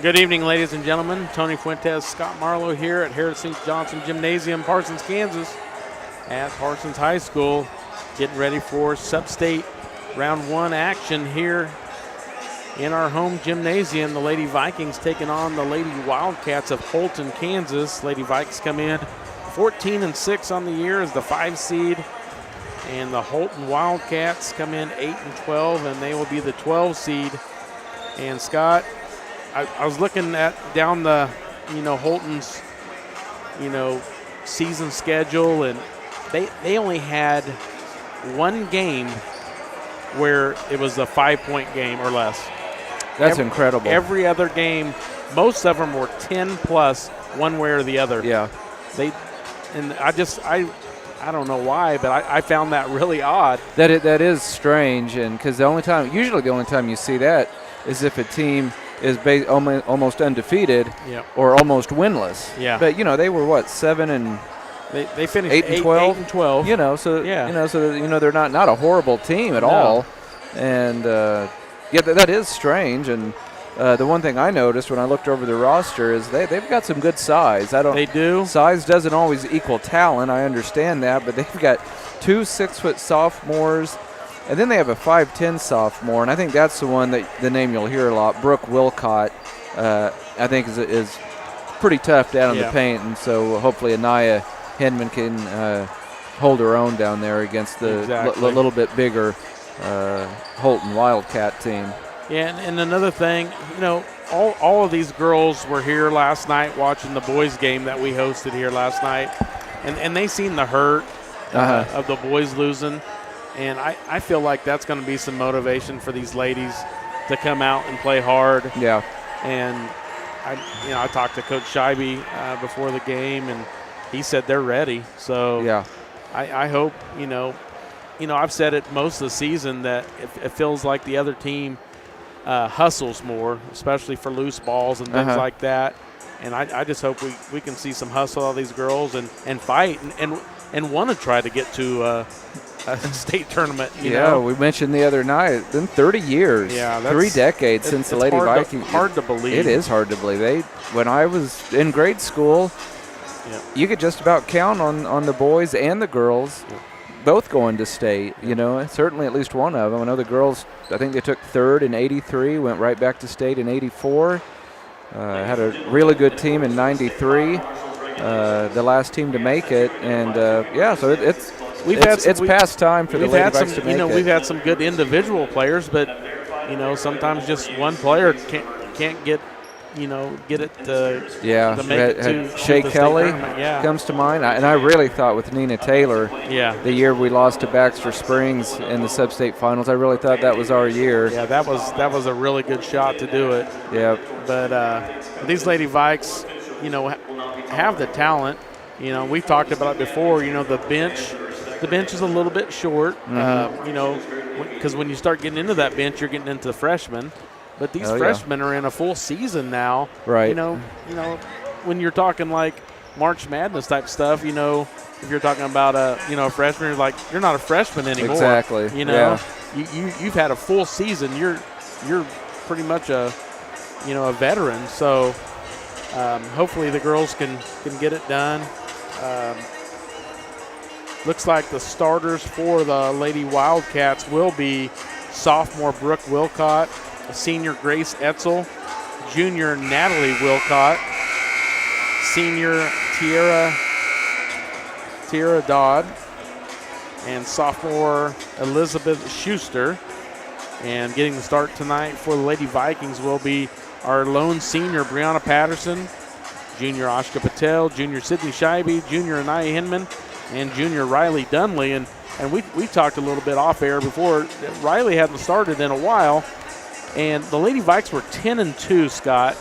Good evening, ladies and gentlemen. Tony Fuentes, Scott Marlowe here at Harris St. Johnson Gymnasium, Parsons, Kansas, at Parsons High School, getting ready for Sub-State Round 1 action here in our home gymnasium. The Lady Vikings taking on the Lady Wildcats of Holton, Kansas. Lady Vikes come in 14-6 on the year as the 5 seed, and the Holton Wildcats come in 8-12, and they will be the 12 seed. And Scott, I was looking at down the, Holton's, season schedule, and they only had one game where it was a 5-point game or less. That's incredible. Every other game, most of them were 10 plus, one way or the other. Yeah. I don't know why, but I found that really odd. That is strange, and because usually the only time you see that is if a team is almost undefeated, yep, or almost winless. Yeah. But they were what, 7 and they finished 8-12. 8-12. So they're not a horrible team at all, and that is strange. And the one thing I noticed when I looked over the roster is they've got some good size. They do. Size doesn't always equal talent. I understand that, but they've got 2 6-foot sophomores. And then they have a 5'10" sophomore, and I think that's the name you'll hear a lot. Brooke Wilcott, I think is pretty tough down in the paint, and so hopefully Anaya Hinman can hold her own down there against the little bit bigger Holton Wildcat team. Yeah, and another thing, all of these girls were here last night watching the boys' game that we hosted here last night, and they seen the hurt of the boys losing. And I feel like that's going to be some motivation for these ladies to come out and play hard. Yeah. And I talked to Coach Scheibe before the game, and he said they're ready. So yeah, I hope I've said it most of the season that it feels like the other team hustles more, especially for loose balls and things like that. And I just hope we can see some hustle out of these girls and fight and want to try to get to a state tournament. You know? We mentioned the other night, it's been 30 years, 3 decades since the Lady Vikings. Hard to believe. It is hard to believe. When I was in grade school, you could just about count on the boys and the girls both going to state. Certainly at least one of them. I know the girls, I think they took third in '83, went right back to state in '84. Had a really good team in '93. The last team to make it, and so it's past time for the Lady Vikes to make it. We've had some good individual players, but sometimes just one player can't get it to make it to Shea the Kelly state tournament. comes to mind, and I really thought with Nina Taylor, the year we lost to Baxter Springs in the sub-state finals, I really thought that was our year. Yeah, that was a really good shot to do it. Yeah, but these Lady Vikes, have the talent. We've talked about it before. The bench is a little bit short. Because when you start getting into that bench, you're getting into the freshmen. But these freshmen are in a full season now. Right. When you're talking like March Madness type stuff, if you're talking about a freshman, you're not a freshman anymore. Exactly. You've had a full season. You're pretty much a veteran. So hopefully the girls can get it done. Looks like the starters for the Lady Wildcats will be sophomore Brooke Wilcott, senior Grace Etzel, junior Natalie Wilcott, senior Tierra Dodd, and sophomore Elizabeth Schuster. And getting the start tonight for the Lady Vikings will be our lone senior Brianna Patterson, junior Ashka Patel, junior Sydney Scheibe, junior Anaya Hinman, and junior Riley Dunley. And we talked a little bit off air before. Riley hadn't started in a while, and the Lady Vikes were 10-2, Scott,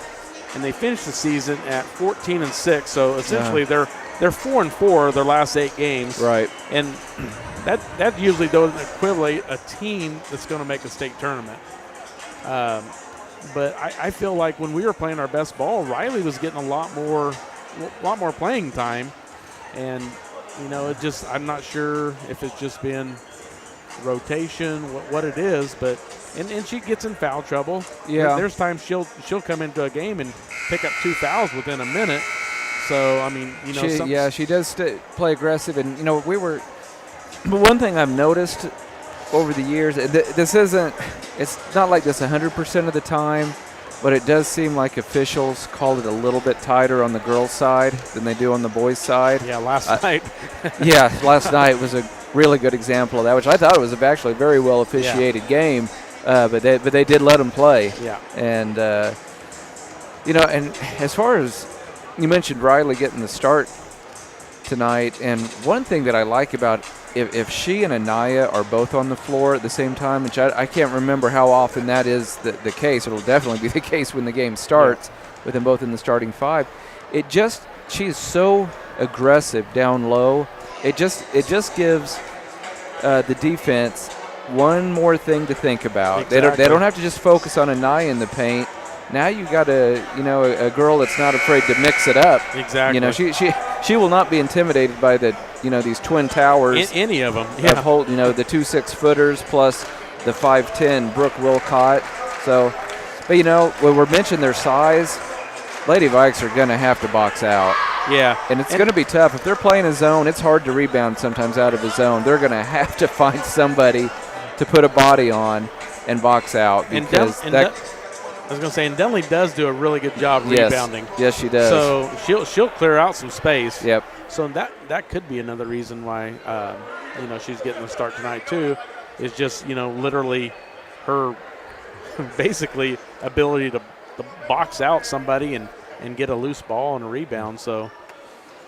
and they finished the season at 14-6. So essentially, they're 4-4 their last 8 games. Right. And that usually doesn't equivalent a team that's going to make a state tournament. But I feel like when we were playing our best ball, Riley was getting a lot more playing time, and I'm not sure if it's just been rotation, what it is, but And she gets in foul trouble. Yeah. There's times she'll come into a game and pick up 2 fouls within a minute. So, I mean, she does play aggressive. And, but one thing I've noticed over the years, it's not like this 100% of the time, but it does seem like officials call it a little bit tighter on the girls' side than they do on the boys' side. Yeah, last night. Last night was a really good example of that, which I thought was actually a very well officiated game. But they did let them play. Yeah. And, and as far as you mentioned Riley getting the start tonight, and one thing that I like about if she and Anaya are both on the floor at the same time, which I can't remember how often that is the case. It'll definitely be the case when the game starts with them both in the starting five. She's so aggressive down low. It just gives the defense one more thing to think about. Exactly. They don't have to just focus on Anaya in the paint. Now you got a girl that's not afraid to mix it up. Exactly. She will not be intimidated by these twin towers. Any of them. Yeah. Holton, the 2 6-footers plus the 5'10" Brooke Wilcott. So, but when we're mentioning their size, Lady Vikes are going to have to box out. Yeah. And it's going to be tough. If they're playing a zone, it's hard to rebound sometimes out of a zone. They're going to have to find somebody to put a body on and box out. Because I was going to say, and Dunley does do a really good job rebounding. Yes, she does. So she'll clear out some space. Yep. So that could be another reason why she's getting the start tonight too, is just literally her basically ability to box out somebody and get a loose ball and a rebound. So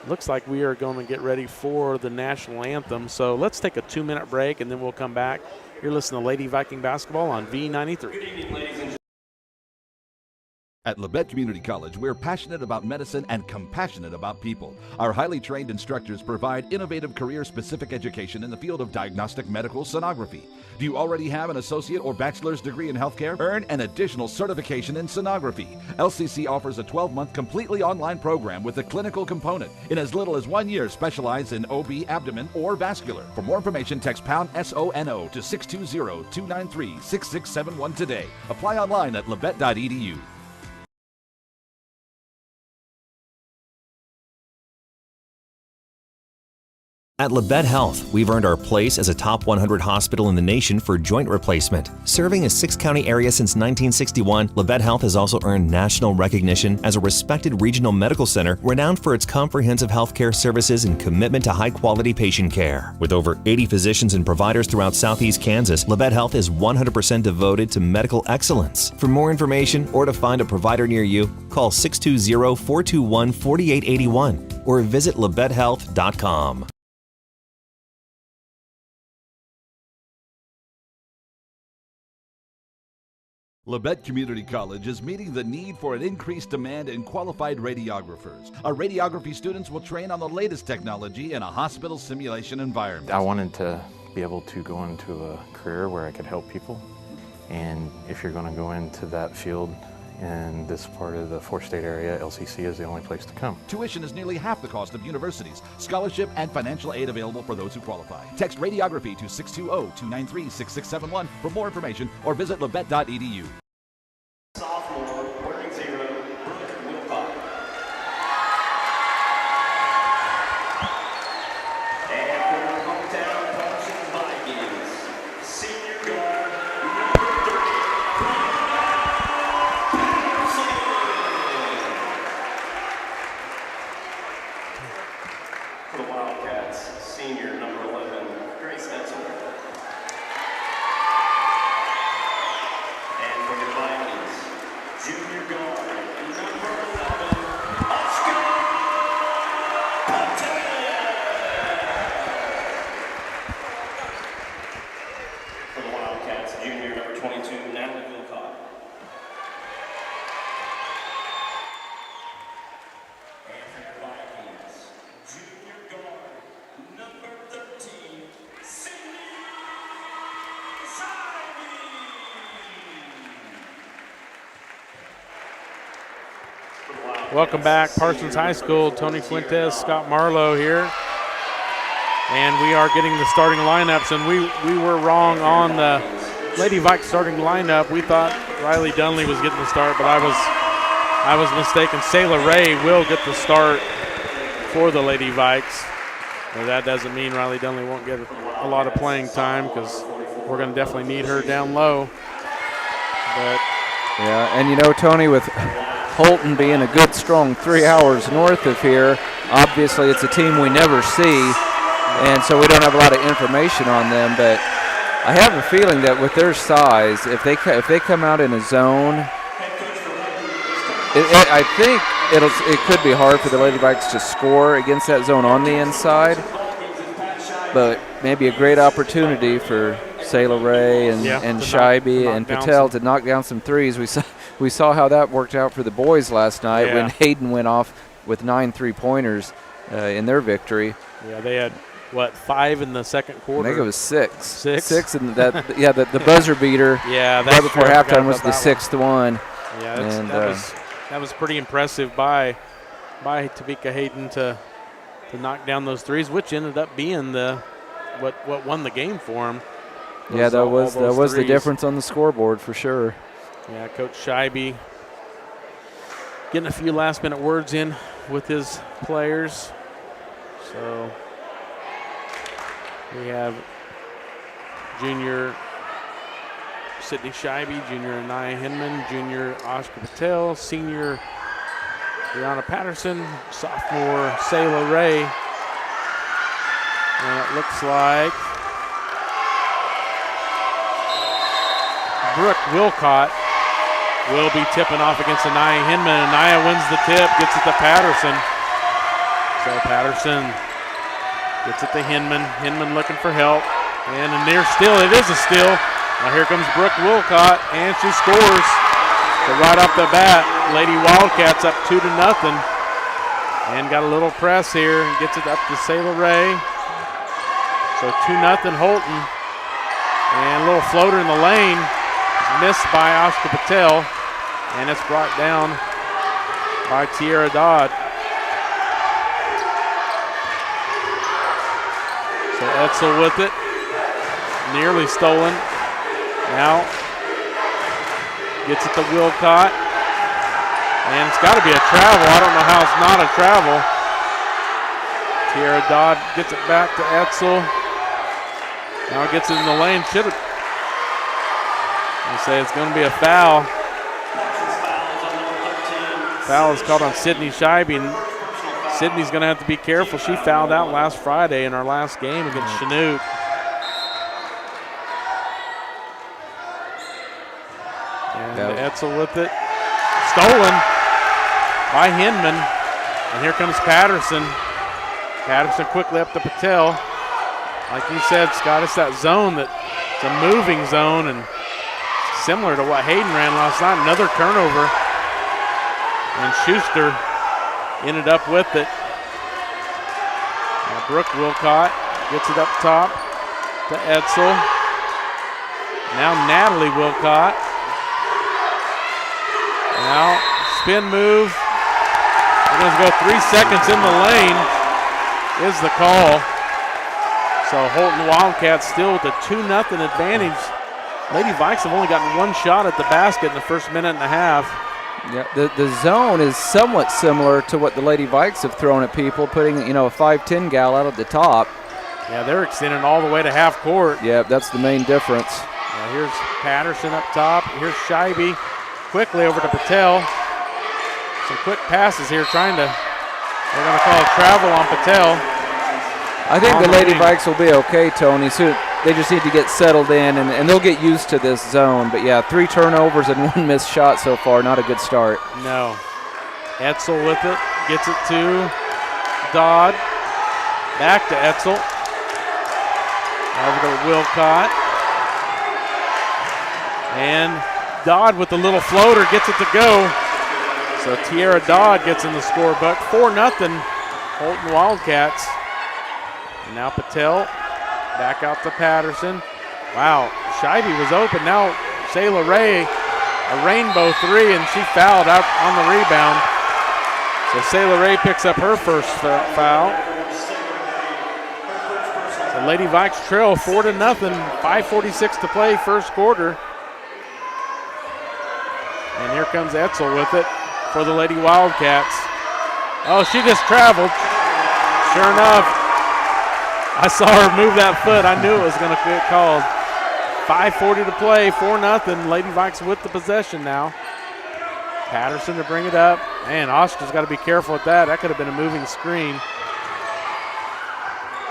looks like we are going to get ready for the national anthem. So let's take a 2-minute break and then we'll come back. You're listening to Lady Viking Basketball on V93. At Labette Community College, we're passionate about medicine and compassionate about people. Our highly trained instructors provide innovative career-specific education in the field of diagnostic medical sonography. Do you already have an associate or bachelor's degree in healthcare? Earn an additional certification in sonography. LCC offers a 12-month completely online program with a clinical component. In as little as 1 year, specialize in OB, abdomen, or vascular. For more information, text pound SONO to 620-293-6671 today. Apply online at labette.edu. At Labette Health, we've earned our place as a top 100 hospital in the nation for joint replacement. Serving a 6-county area since 1961, Labette Health has also earned national recognition as a respected regional medical center renowned for its comprehensive healthcare services and commitment to high-quality patient care. With over 80 physicians and providers throughout Southeast Kansas, Labette Health is 100% devoted to medical excellence. For more information or to find a provider near you, call 620-421-4881 or visit labettehealth.com. Labette Community College is meeting the need for an increased demand in qualified radiographers. Our radiography students will train on the latest technology in a hospital simulation environment. I wanted to be able to go into a career where I could help people. And if you're going to go into that field in this part of the 4-state area, LCC is the only place to come. Tuition is nearly half the cost of universities. Scholarship and financial aid available for those who qualify. Text radiography to 620-293-6671 for more information or visit labette.edu. Sophomore, wearing 0, Brooke Wilcott. And for the hometown Parsons Vikings, senior guard number 3, for the Wildcats, senior number 11, Grace Edsel. And for the Vikings, junior guard number 11, Oscar Patel. For the Wildcats, junior number 22, Natalie Wilcott. And for the Vikings, junior guard number 13, Sydney Simon. Welcome back, Parsons High School. Tony Fuentes, Scott Marlowe here. And we are getting the starting lineups, and we were wrong on the Lady Vikes starting lineup, we thought Riley Dunley was getting the start, but I was mistaken. Sayla Ray will get the start for the Lady Vikes. But that doesn't mean Riley Dunley won't get a lot of playing time, because we're going to definitely need her down low. But yeah, and you know, Tony, with Holton being a good, strong 3 hours north of here, obviously it's a team we never see, and so we don't have a lot of information on them. But I have a feeling that with their size, if they come out in a zone, I think it could be hard for the Lady Vikes to score against that zone on the inside. But maybe a great opportunity for Sayla Ray and Scheibe and Patel to knock down some threes. We saw how that worked out for the boys last night when Hayden went off with 9 3-pointers in their victory. Yeah, they had, 5 in the second quarter? I think it was 6. 6? 6, and the buzzer beater right before halftime was the 6th one. Yeah, that was pretty impressive by Tamika Hayden to knock down those threes, which ended up being what won the game for him. Yeah, that was the difference on the scoreboard for sure. Yeah, Coach Scheibe getting a few last-minute words in with his players. So we have junior Sydney Scheibe, junior Anaya Hinman, junior Oscar Patel, senior Brianna Patterson, sophomore Sayla Ray. And it looks like Brooke Wilcott will be tipping off against Anaya Hinman. Anaya wins the tip, gets it to Patterson. So Patterson gets it to Hinman. Hinman looking for help. And a near steal. It is a steal. Now here comes Brooke Wilcott, and she scores. So right off the bat, Lady Wildcats up 2-0. And got a little press here and gets it up to Sayla Ray. So 2-0 Holton. And a little floater in the lane. Missed by Oscar Patel. And it's brought down by Tierra Dodd. So Edsel with it. Nearly stolen. Now gets it to Wilcott. And it's got to be a travel. I don't know how it's not a travel. Tierra Dodd gets it back to Edsel. Now gets it in the lane. Should have. I say it's going to be a foul. Foul is called on Sydney Scheibe. And Sydney's going to have to be careful. She fouled out last Friday in our last game against Chinook. And Edsel with it. Stolen by Hinman. And here comes Patterson. Patterson quickly up to Patel. Like you said, Scott, it's that zone it's a moving zone, and similar to what Hayden ran last night. Another turnover. And Schuster ended up with it. Now Brooke Wilcott gets it up top to Edsel. Now Natalie Wilcott. Now spin move. We're going to go 3 seconds in the lane is the call. So Holton Wildcats still with a 2-0 advantage. Lady Vikes have only gotten 1 shot at the basket in the first minute and a half. Yeah, the zone is somewhat similar to what the Lady Vikes have thrown at people, putting a 5'10" gal out at the top. Yeah, they're extending all the way to half court. Yeah, that's the main difference. Now here's Patterson up top. Here's Scheibe quickly over to Patel. Some quick passes here they're going to call a travel on Patel. I think the Lady Vikes will be okay, Tony. So they just need to get settled in, and they'll get used to this zone. But, yeah, 3 turnovers and 1 missed shot so far. Not a good start. No. Edsel with it. Gets it to Dodd. Back to Edsel. Over to Wilcott. And Dodd with the little floater gets it to go. So Tierra Dodd gets in the scorebook. 4-0 Holton Wildcats. And now Patel back out to Patterson. Wow, Scheibe was open. Now Sayla Ray, a rainbow 3, and she fouled out on the rebound. So Sayla Ray picks up her first foul. So Lady Vikes trail 4-0, 5:46 to play, first quarter. And here comes Etzel with it for the Lady Wildcats. Oh, she just traveled. Sure enough, I saw her move that foot. I knew it was going to get called. 5:40 to play, 4-0. Lady Vikes with the possession now. Patterson to bring it up. Man, Oscar's got to be careful with that. That could have been a moving screen.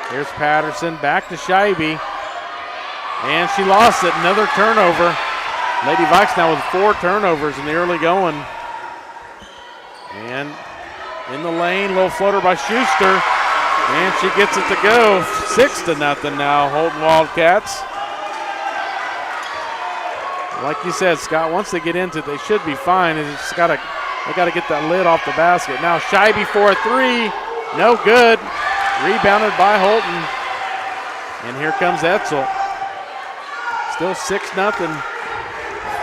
Here's Patterson, back to Scheibe. And she lost it, another turnover. Lady Vikes now with 4 turnovers in the early going. And in the lane, little floater by Schuster. And she gets it to go, 6-0 now, Holton Wildcats. Like you said, Scott, once they get into it, they should be fine. They got to get that lid off the basket. Now Scheibe for a 3, no good. Rebounded by Holton. And here comes Etzel. Still 6-0,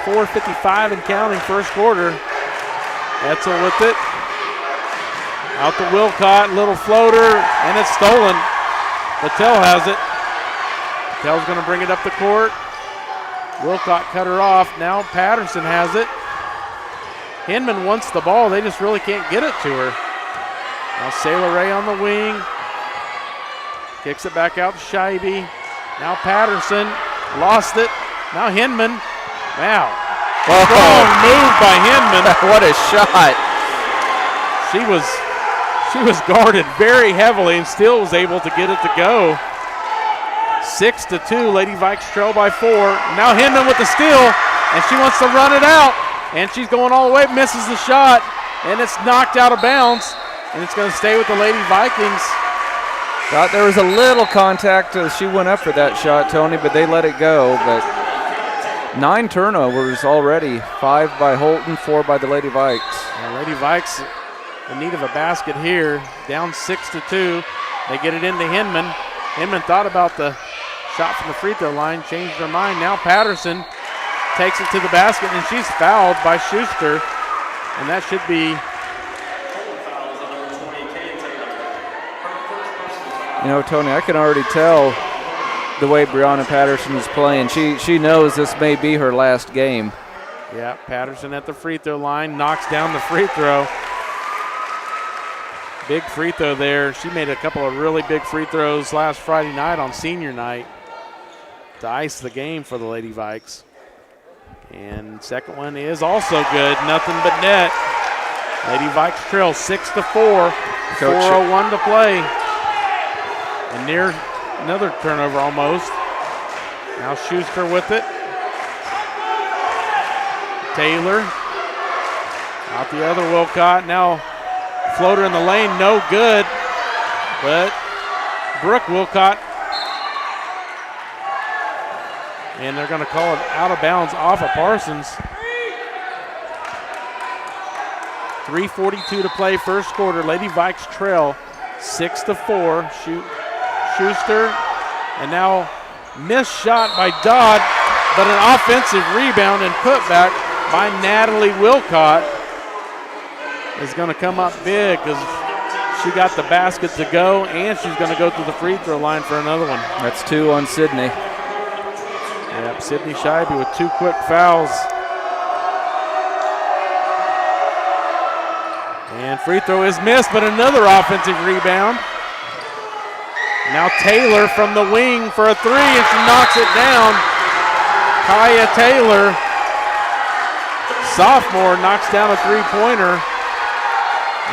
4:55 and counting first quarter. Etzel with it. Out to Wilcott, little floater, and it's stolen. Patel has it. Patel's going to bring it up the court. Wilcott cut her off. Now Patterson has it. Hinman wants the ball. They just really can't get it to her. Now Sailor Ray on the wing. Kicks it back out to Scheibe. Now Patterson lost it. Now Hinman. Wow. Strong move by Hinman. What a shot. She was guarded very heavily and still was able to get it to go. 6-2, Lady Vikes trail by 4. Now Hinman with the steal, and she wants to run it out. And she's going all the way, misses the shot, and it's knocked out of bounds. And it's going to stay with the Lady Vikings. Thought there was a little contact as she went up for that shot, Tony, but they let it go. But 9 turnovers already, 5 by Holton, 4 by the Lady Vikes. Now Lady Vikes in need of a basket here, down 6-2. They get it into Hinman. Hinman thought about the shot from the free throw line, changed her mind. Now Patterson takes it to the basket, and she's fouled by Schuster. And that should be. You know, Tony, I can already tell the way Brianna Patterson is playing. She knows this may be her last game. Yeah, Patterson at the free throw line, knocks down the free throw. Big free throw there. She made a couple of really big free throws last Friday night on senior night to ice the game for the Lady Vikes. And second one is also good, nothing but net. Lady Vikes trail 6-4, 4:01 to play. And near another turnover almost. Now Schuster with it. Taylor. Out the other, Wilcott. Now floater in the lane, no good. But Brooke Wilcott. And they're going to call it out of bounds off of Parsons. 3:42 to play first quarter. Lady Vikes trail 6-4. Schuster, and now missed shot by Dodd, but an offensive rebound and putback by Natalie Wilcott is going to come up big because she got the basket to go, and she's going to go to the free throw line for another one. That's 2 on Sydney. Yep, Sydney Scheibe with 2 quick fouls. And free throw is missed, but another offensive rebound. Now Taylor from the wing for a 3, and she knocks it down. Kaya Taylor, sophomore, knocks down a 3-pointer.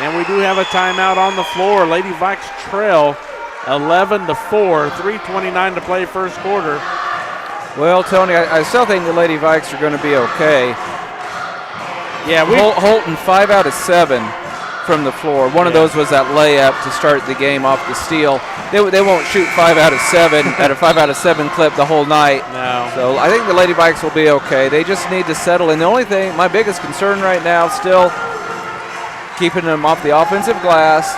And we do have a timeout on the floor. Lady Vikes trail 11-4, 3:29 to play first quarter. Well, Tony, I still think the Lady Vikes are going to be okay. Yeah, Holton 5 out of 7 from the floor. One of those was that layup to start the game off the steal. They won't shoot 5 out of 7 at a 5 out of 7 clip the whole night. No. So I think the Lady Vikes will be okay. They just need to settle in. The only thing, my biggest concern right now, still keeping them off the offensive glass,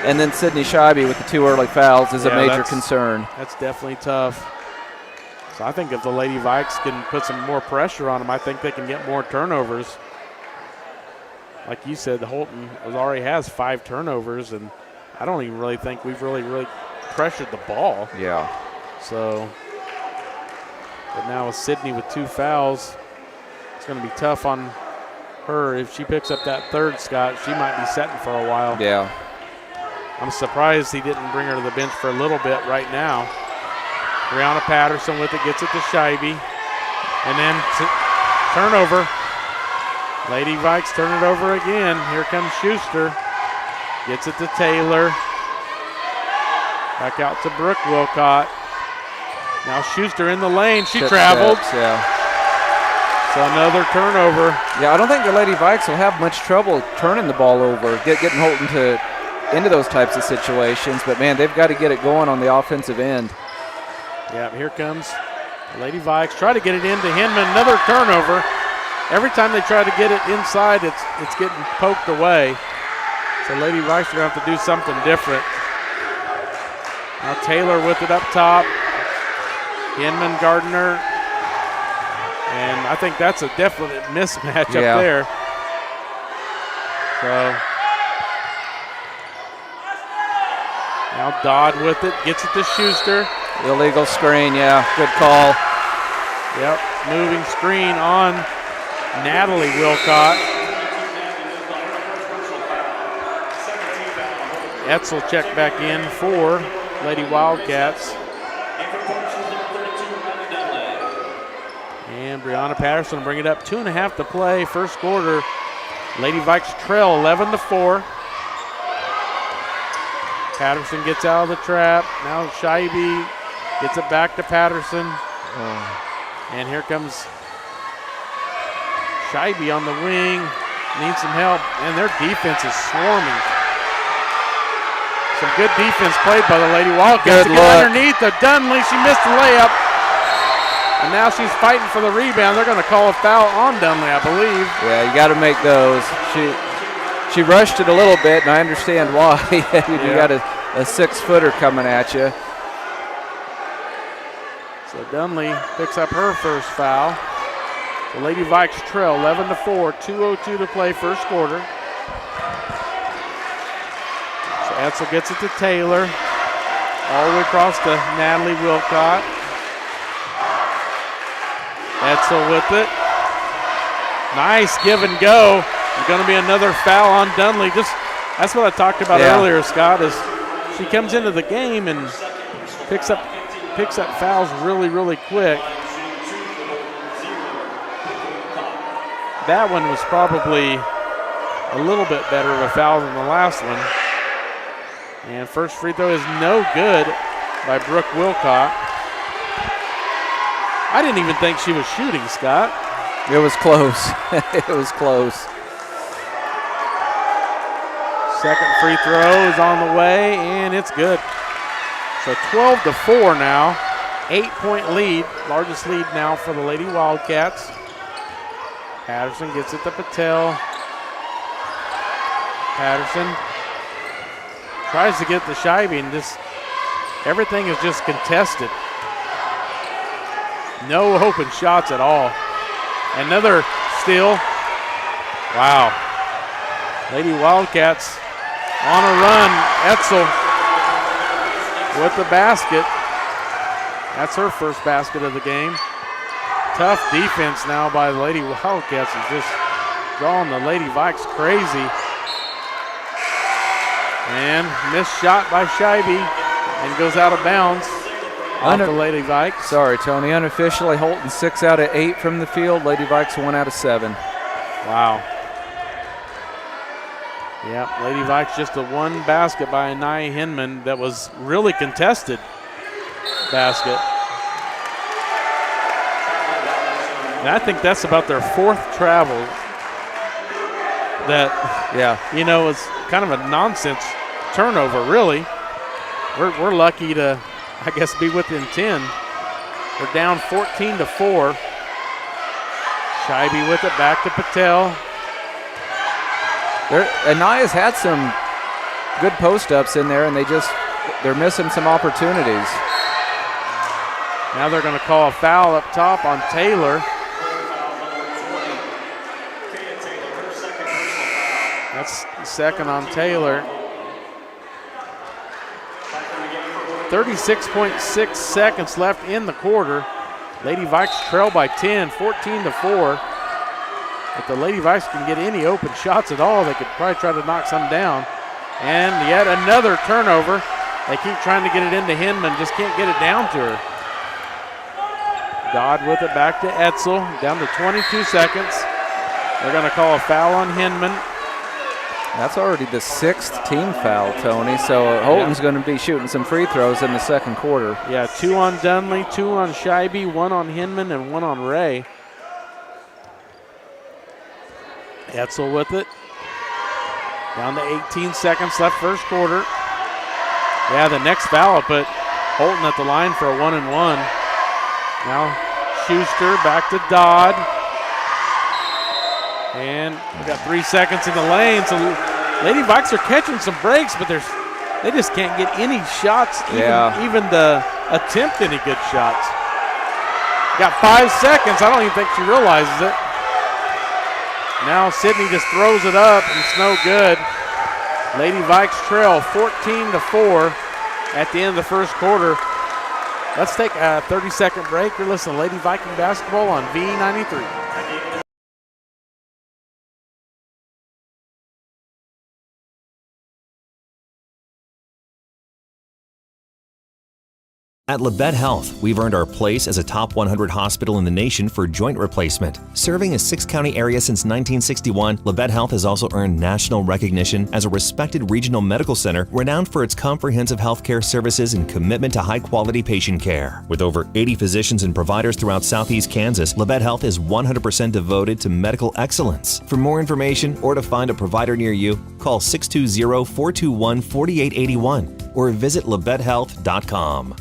and then Sydney Scheibe with the 2 early fouls is a major concern. That's definitely tough. So I think if the Lady Vikes can put some more pressure on them, I think they can get more turnovers. Like you said, Holton already has 5 turnovers, and I don't even really think we've really pressured the ball. Yeah. So, but now with Sydney with 2 fouls, it's going to be tough on her. If she picks up that third, Scott, she might be setting for a while. Yeah. I'm surprised he didn't bring her to the bench for a little bit right now. Brianna Patterson with it, gets it to Scheibe. And then turnover. Lady Vikes turn it over again. Here comes Schuster. Gets it to Taylor. Back out to Brooke Wilcott. Now Schuster in the lane. She traveled. Steps, yeah. So another turnover. Yeah, I don't think the Lady Vikes will have much trouble turning the ball over, getting Holton into those types of situations. But, man, they've got to get it going on the offensive end. Yeah, here comes the Lady Vikes. Try to get it into Hinman. Another turnover. Every time they try to get it inside, it's getting poked away. So Lady Vikes are going to have to do something different. Now Taylor with it up top. Hinman, Gardner. And I think that's a definite mismatch up there. So now Dodd with it, gets it to Schuster. Illegal screen, yeah, good call. Yep, moving screen on Natalie Wilcott. Etzel checked back in for Lady Wildcats. And Brianna Patterson will bring it up. 2.5 to play, first quarter. Lady Vikes trail 11-4. Patterson gets out of the trap. Now Scheibe gets it back to Patterson. And here comes Scheibe on the wing. Needs some help. And their defense is swarming. Some good defense played by the Lady Wildcats. Good to get look. underneath the Dunley. She missed the layup. And now she's fighting for the rebound. They're going to call a foul on Dunley, I believe. Yeah, you got to make those. She rushed it a little bit, and I understand why. You got a 6-footer coming at you. So Dunley picks up her first foul. The Lady Vikes trail 11-4, 2:02 to play first quarter. So Etzel gets it to Taylor. All the way across to Natalie Wilcott. Etzel with it. Nice give and go. There's going to be another foul on Dunley. That's what I talked about earlier, Scott, is she comes into the game and picks up fouls really, really quick. That one was probably a little bit better of a foul than the last one. And first free throw is no good by Brooke Wilcott. I didn't even think she was shooting, Scott. It was close. It was close. Second free throw is on the way, and it's good. So 12-4 now. 8-point lead, largest lead now for the Lady Wildcats. Patterson gets it to Patel. Patterson tries to get the Scheibe, and just everything is just contested. No open shots at all. Another steal. Wow. Lady Wildcats on a run. Etzel with the basket. That's her first basket of the game. Tough defense now by the Lady Wildcats is just drawing the Lady Vikes crazy. And missed shot by Scheibe and goes out of bounds off the Lady Vikes. Sorry, Tony. Unofficially, Holton 6 out of 8 from the field. Lady Vikes 1 out of 7. Wow. Yeah, Lady Vikes just a one basket by Anaya Hinman that was really contested basket. And I think that's about their fourth travel that, was kind of a nonsense turnover, really. We're lucky to, I guess, be within 10. We're down 14-4. Scheibe with it back to Patel. Anaya's had some good post-ups in there, and they're missing some opportunities. Now they're going to call a foul up top on Taylor. That's the second on Taylor. 36.6 seconds left in the quarter. Lady Vikes trail by 10, 14-4. If the Lady Vikes can get any open shots at all, they could probably try to knock some down. And yet another turnover. They keep trying to get it into Hinman, just can't get it down to her. Dodd with it back to Etzel, down to 22 seconds. They're going to call a foul on Hinman. That's already the 6th team foul, Tony, so Holton's going to be shooting some free throws in the second quarter. Yeah, 2 on Dunley, 2 on Scheibe, 1 on Hinman, and 1 on Ray. Etzel with it. Down to 18 seconds left first quarter. Yeah, the next foul put Holton at the line for a 1-and-1. Now Schuster back to Dodd. And we got 3 seconds in the lane, so Lady Vikes are catching some breaks, but they just can't get any shots, even to attempt any good shots. Got 5 seconds. I don't even think she realizes it. Now Sydney just throws it up, and it's no good. Lady Vikes trail 14-4 at the end of the first quarter. Let's take a 30-second break. You're listening to Lady Viking Basketball on V93. At Labette Health, we've earned our place as a top 100 hospital in the nation for joint replacement. Serving a 6-county area since 1961, Labette Health has also earned national recognition as a respected regional medical center renowned for its comprehensive healthcare services and commitment to high-quality patient care. With over 80 physicians and providers throughout southeast Kansas, Labette Health is 100% devoted to medical excellence. For more information or to find a provider near you, call 620-421-4881 or visit labettehealth.com.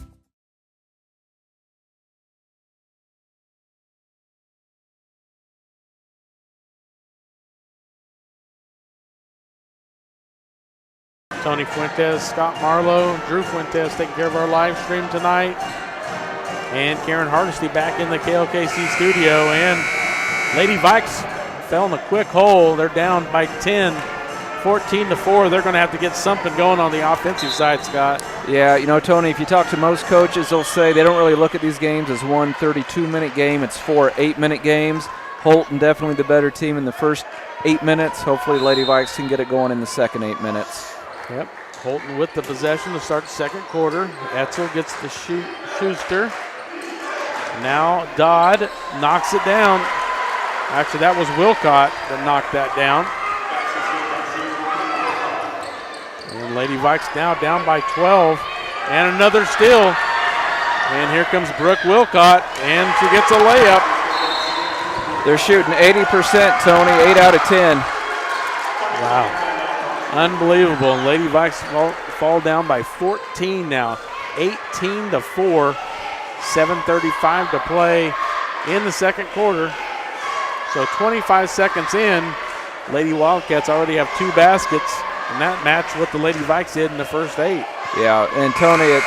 Tony Fuentes, Scott Marlowe, Drew Fuentes taking care of our live stream tonight. And Karen Hardesty back in the KLKC studio. And Lady Vikes fell in a quick hole. They're down by 10, 14-4. They're going to have to get something going on the offensive side, Scott. Yeah, you know, Tony, if you talk to most coaches, they'll say they don't really look at these games as one 32-minute game. It's 4 8-minute games. Holton definitely the better team in the first 8 minutes. Hopefully Lady Vikes can get it going in the second 8 minutes. Yep, Holton with the possession to start the second quarter. Etzel gets the Schuster. Now Dodd knocks it down. Actually, that was Wilcott that knocked that down. And Lady Vikes now down by 12. And another steal. And here comes Brooke Wilcott, and she gets a layup. They're shooting 80%, Tony, 8 out of 10. Wow. Unbelievable. And Lady Vikes fall down by 14 now. 18-4. 7:35 to play in the second quarter. So 25 seconds in, Lady Wildcats already have 2 baskets, and that matched what the Lady Vikes did in the first 8. Yeah, and Tony,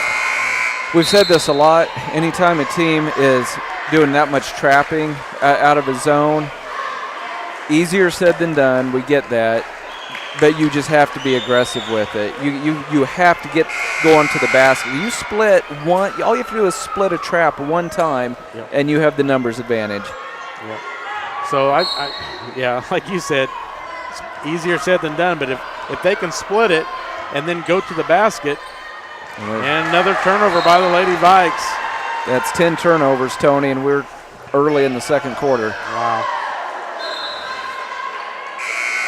we've said this a lot. Anytime a team is doing that much trapping out of a zone, easier said than done. We get that. But you just have to be aggressive with it. You have to get going to the basket. You split one. All you have to do is split a trap one time, and you have the numbers advantage. Yep. So yeah, like you said, it's easier said than done. But if they can split it and then go to the basket, and another turnover by the Lady Vikes. That's 10 turnovers, Tony, and we're early in the second quarter. Wow.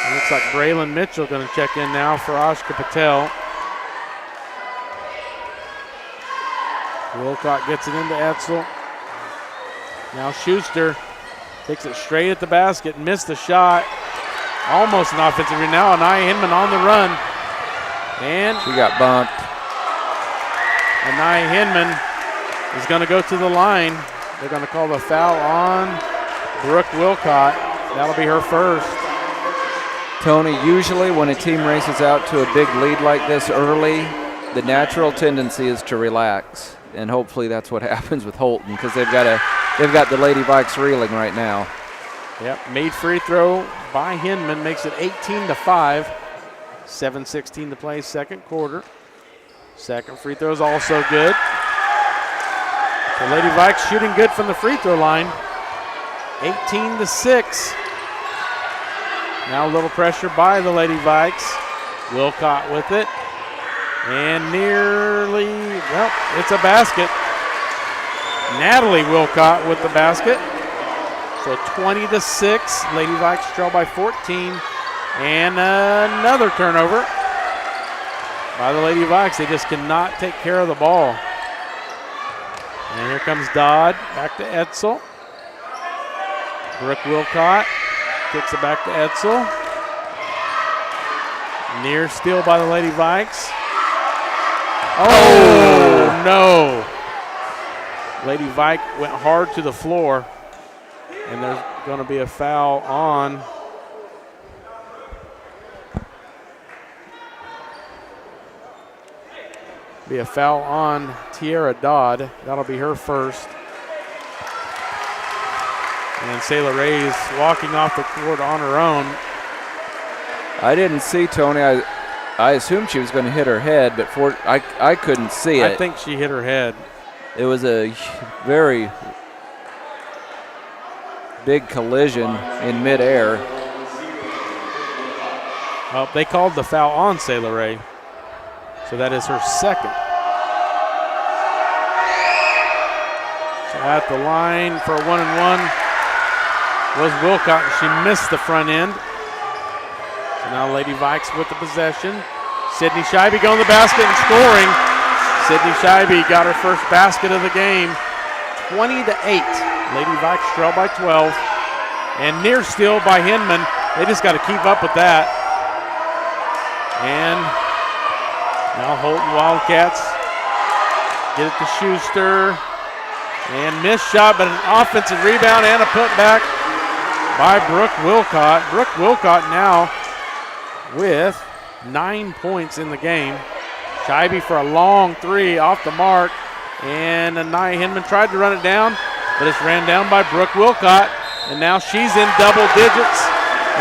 It looks like Braylon Mitchell going to check in now for Ashka Patel. Wilcott gets it into Etzel. Now Schuster takes it straight at the basket, missed the shot. Almost an offensive rebound. Now Anaya Hinman on the run. And she got bumped. Anaya Hinman is going to go to the line. They're going to call the foul on Brooke Wilcott. That'll be her first. Tony, usually when a team races out to a big lead like this early, the natural tendency is to relax, and hopefully that's what happens with Holton, because they've got the Lady Vikes reeling right now. Yep, made free throw by Hinman makes it 18-5. 7:16 to play, second quarter. Second free throw is also good. The Lady Vikes shooting good from the free throw line. 18-6. Now a little pressure by the Lady Vikes. Wilcott with it. And nearly, well, it's a basket. Natalie Wilcott with the basket. So 20-6. Lady Vikes trail by 14. And another turnover by the Lady Vikes. They just cannot take care of the ball. And here comes Dodd, back to Edsel. Brooke Wilcott kicks it back to Edsel. Near steal by the Lady Vikes. Oh, no. Lady Vike went hard to the floor, and there's going to be a foul on Tiara Dodd. That'll be her first. And Sayla Ray is walking off the court on her own. I didn't see Tony. I assumed she was going to hit her head, but I couldn't see it. I think she hit her head. It was a very big collision in midair. Well, they called the foul on Sayla Ray. So that is her second. So at the line for a 1-and-1 was Wilcott. She missed the front end. So now Lady Vikes with the possession. Sydney Scheibe going to the basket and scoring. Sydney Scheibe got her first basket of the game. 20-8. Lady Vikes trail by 12. And near steal by Hinman. They just got to keep up with that. And now Holton Wildcats get it to Schuster. And missed shot, but an offensive rebound and a putback by Brooke Wilcott. Brooke Wilcott now with 9 points in the game. Scheibe for a long three off the mark. And Anaya Hinman tried to run it down, but it's ran down by Brooke Wilcott. And now she's in double digits,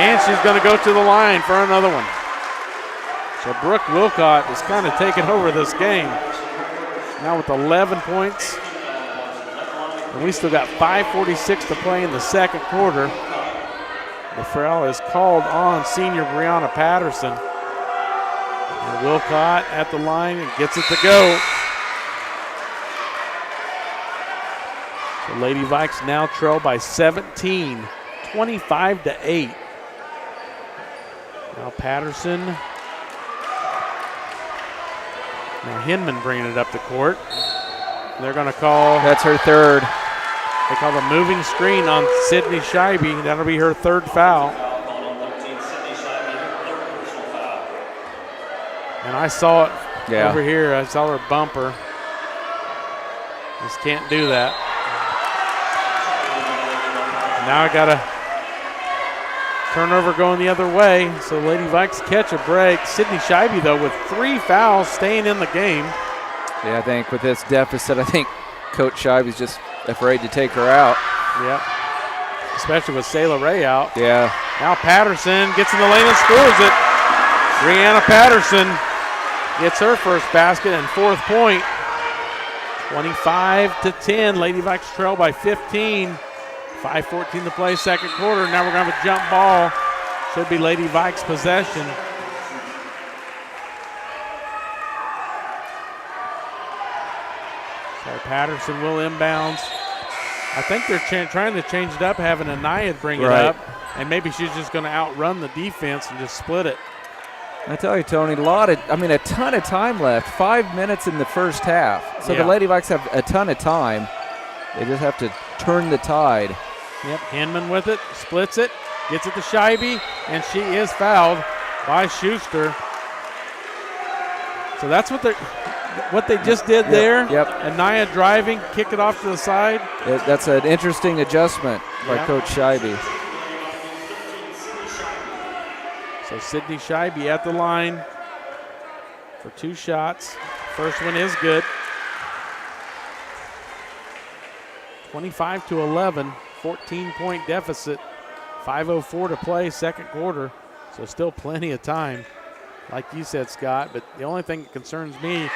and she's going to go to the line for another one. So Brooke Wilcott is kind of taking over this game. Now with 11 points. And we still got 5:46 to play in the second quarter. The foul is called on senior Brianna Patterson. And Wilcott at the line and gets it to go. The Lady Vikes now trail by 17, 25-8. Now Patterson. Now Hinman bringing it up the court. They're going to call. That's her third. They call the moving screen on Sydney Scheibe. That'll be her third foul. And I saw it over here. I saw her bumper. Just can't do that. Now I got a turnover going the other way. So Lady Vikes catch a break. Sydney Scheibe, though, with 3 fouls staying in the game. Yeah, I think with this deficit, I think Coach Scheibe's just afraid to take her out. Yep. Especially with Sayla Ray out. Yeah. Now Patterson gets in the lane and scores it. Brianna Patterson gets her first basket and 4th point. 25-10. Lady Vikes trail by 15. 5:14 to play, second quarter. Now we're going to have a jump ball. Should be Lady Vikes possession. So Patterson will inbounds. I think they're trying to change it up, having Anaya bring it up, and maybe she's just going to outrun the defense and just split it. I tell you, Tony, a ton of time left. 5 minutes in the first half. So the Lady Vikes have a ton of time. They just have to turn the tide. Yep, Hinman with it, splits it, gets it to Scheibe, and she is fouled by Schuster. So that's what they just did there. Yep. Anaya driving, kick it off to the side. That's an interesting adjustment by Coach Scheibe. So Sydney Scheibe at the line for 2 shots. First one is good. 25-11, 14-point deficit. 5:04 to play, second quarter. So still plenty of time, like you said, Scott. But the only thing that concerns me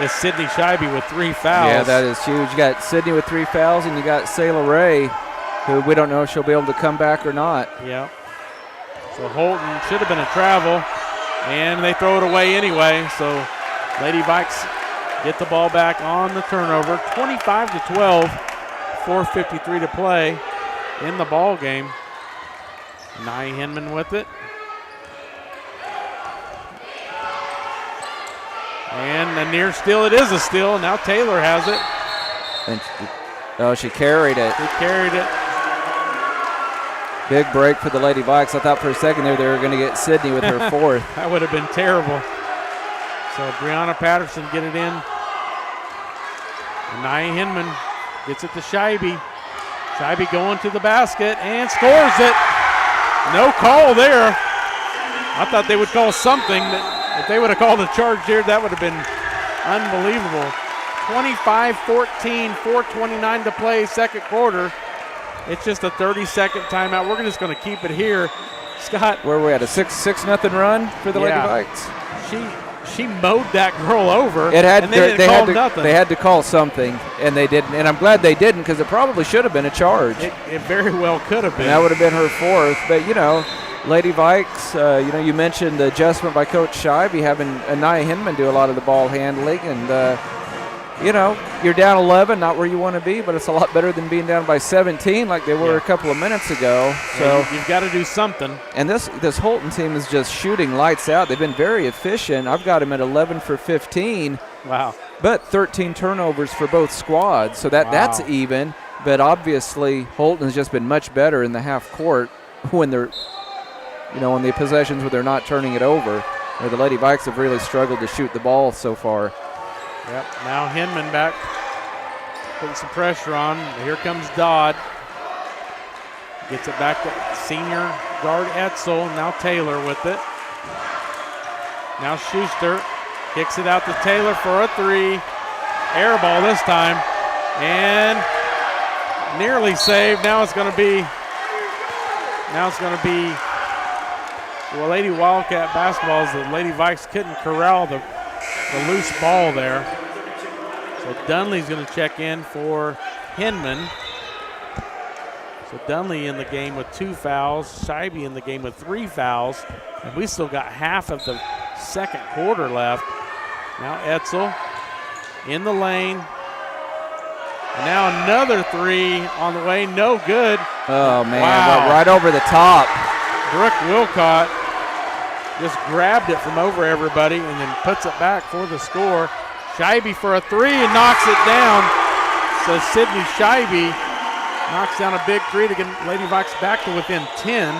is Sydney Scheibe with 3 fouls. Yeah, that is huge. You got Sydney with 3 fouls, and you got Sayla Ray, who we don't know if she'll be able to come back or not. Yeah. So Holton should have been a travel, and they throw it away anyway. So Lady Vikes get the ball back on the turnover. 25-12, 4:53 to play in the ball game. Nye Hinman with it. And a near steal. It is a steal. Now Taylor has it. And she carried it. She carried it. Big break for the Lady Vikes. I thought for a second there they were going to get Sydney with her 4th. That would have been terrible. So Brianna Patterson get it in. And Nia Hinman gets it to Scheibe. Scheibe going to the basket and scores it. No call there. I thought they would call something. If they would have called a charge here, that would have been unbelievable. 25-14, 4:29 to play, second quarter. It's just a 30-second timeout. We're just going to keep it here. Scott. Where are we at? A 6-0 run for the Lady Vikes? She mowed that girl over. They nothing. They had to call something, and they didn't. And I'm glad they didn't, because it probably should have been a charge. It very well could have been. And that would have been her 4th. But, Lady Vikes, you mentioned the adjustment by Coach Scheibe, having Nia Hinman do a lot of the ball handling. And, you're down 11, not where you want to be, but it's a lot better than being down by 17 like they were a couple of minutes ago. So you've got to do something. And this Holton team is just shooting lights out. They've been very efficient. I've got them at 11 for 15. Wow. But 13 turnovers for both squads, so that's even. But obviously Holton has just been much better in the half court when they're, on the possessions where they're not turning it over. Where the Lady Vikes have really struggled to shoot the ball so far. Yep, now Hinman back, putting some pressure on. Here comes Dodd. Gets it back to senior guard Etzel. Now Taylor with it. Now Schuster kicks it out to Taylor for a 3. Air ball this time. And nearly saved. Now it's going to be Lady Wildcat basketball, as the Lady Vikes couldn't corral the loose ball there. So Dunley's going to check in for Hinman. So Dunley in the game with 2 fouls. Scheibe in the game with 3 fouls. And we still got half of the second quarter left. Now Etzel in the lane. And now another 3 on the way. No good. Oh, man. Wow. Right over the top. Brooke Wilcott just grabbed it from over everybody and then puts it back for the score. Scheibe for a 3 and knocks it down. So Sydney Scheibe knocks down a big 3 to get Lady Vikes back to within 10.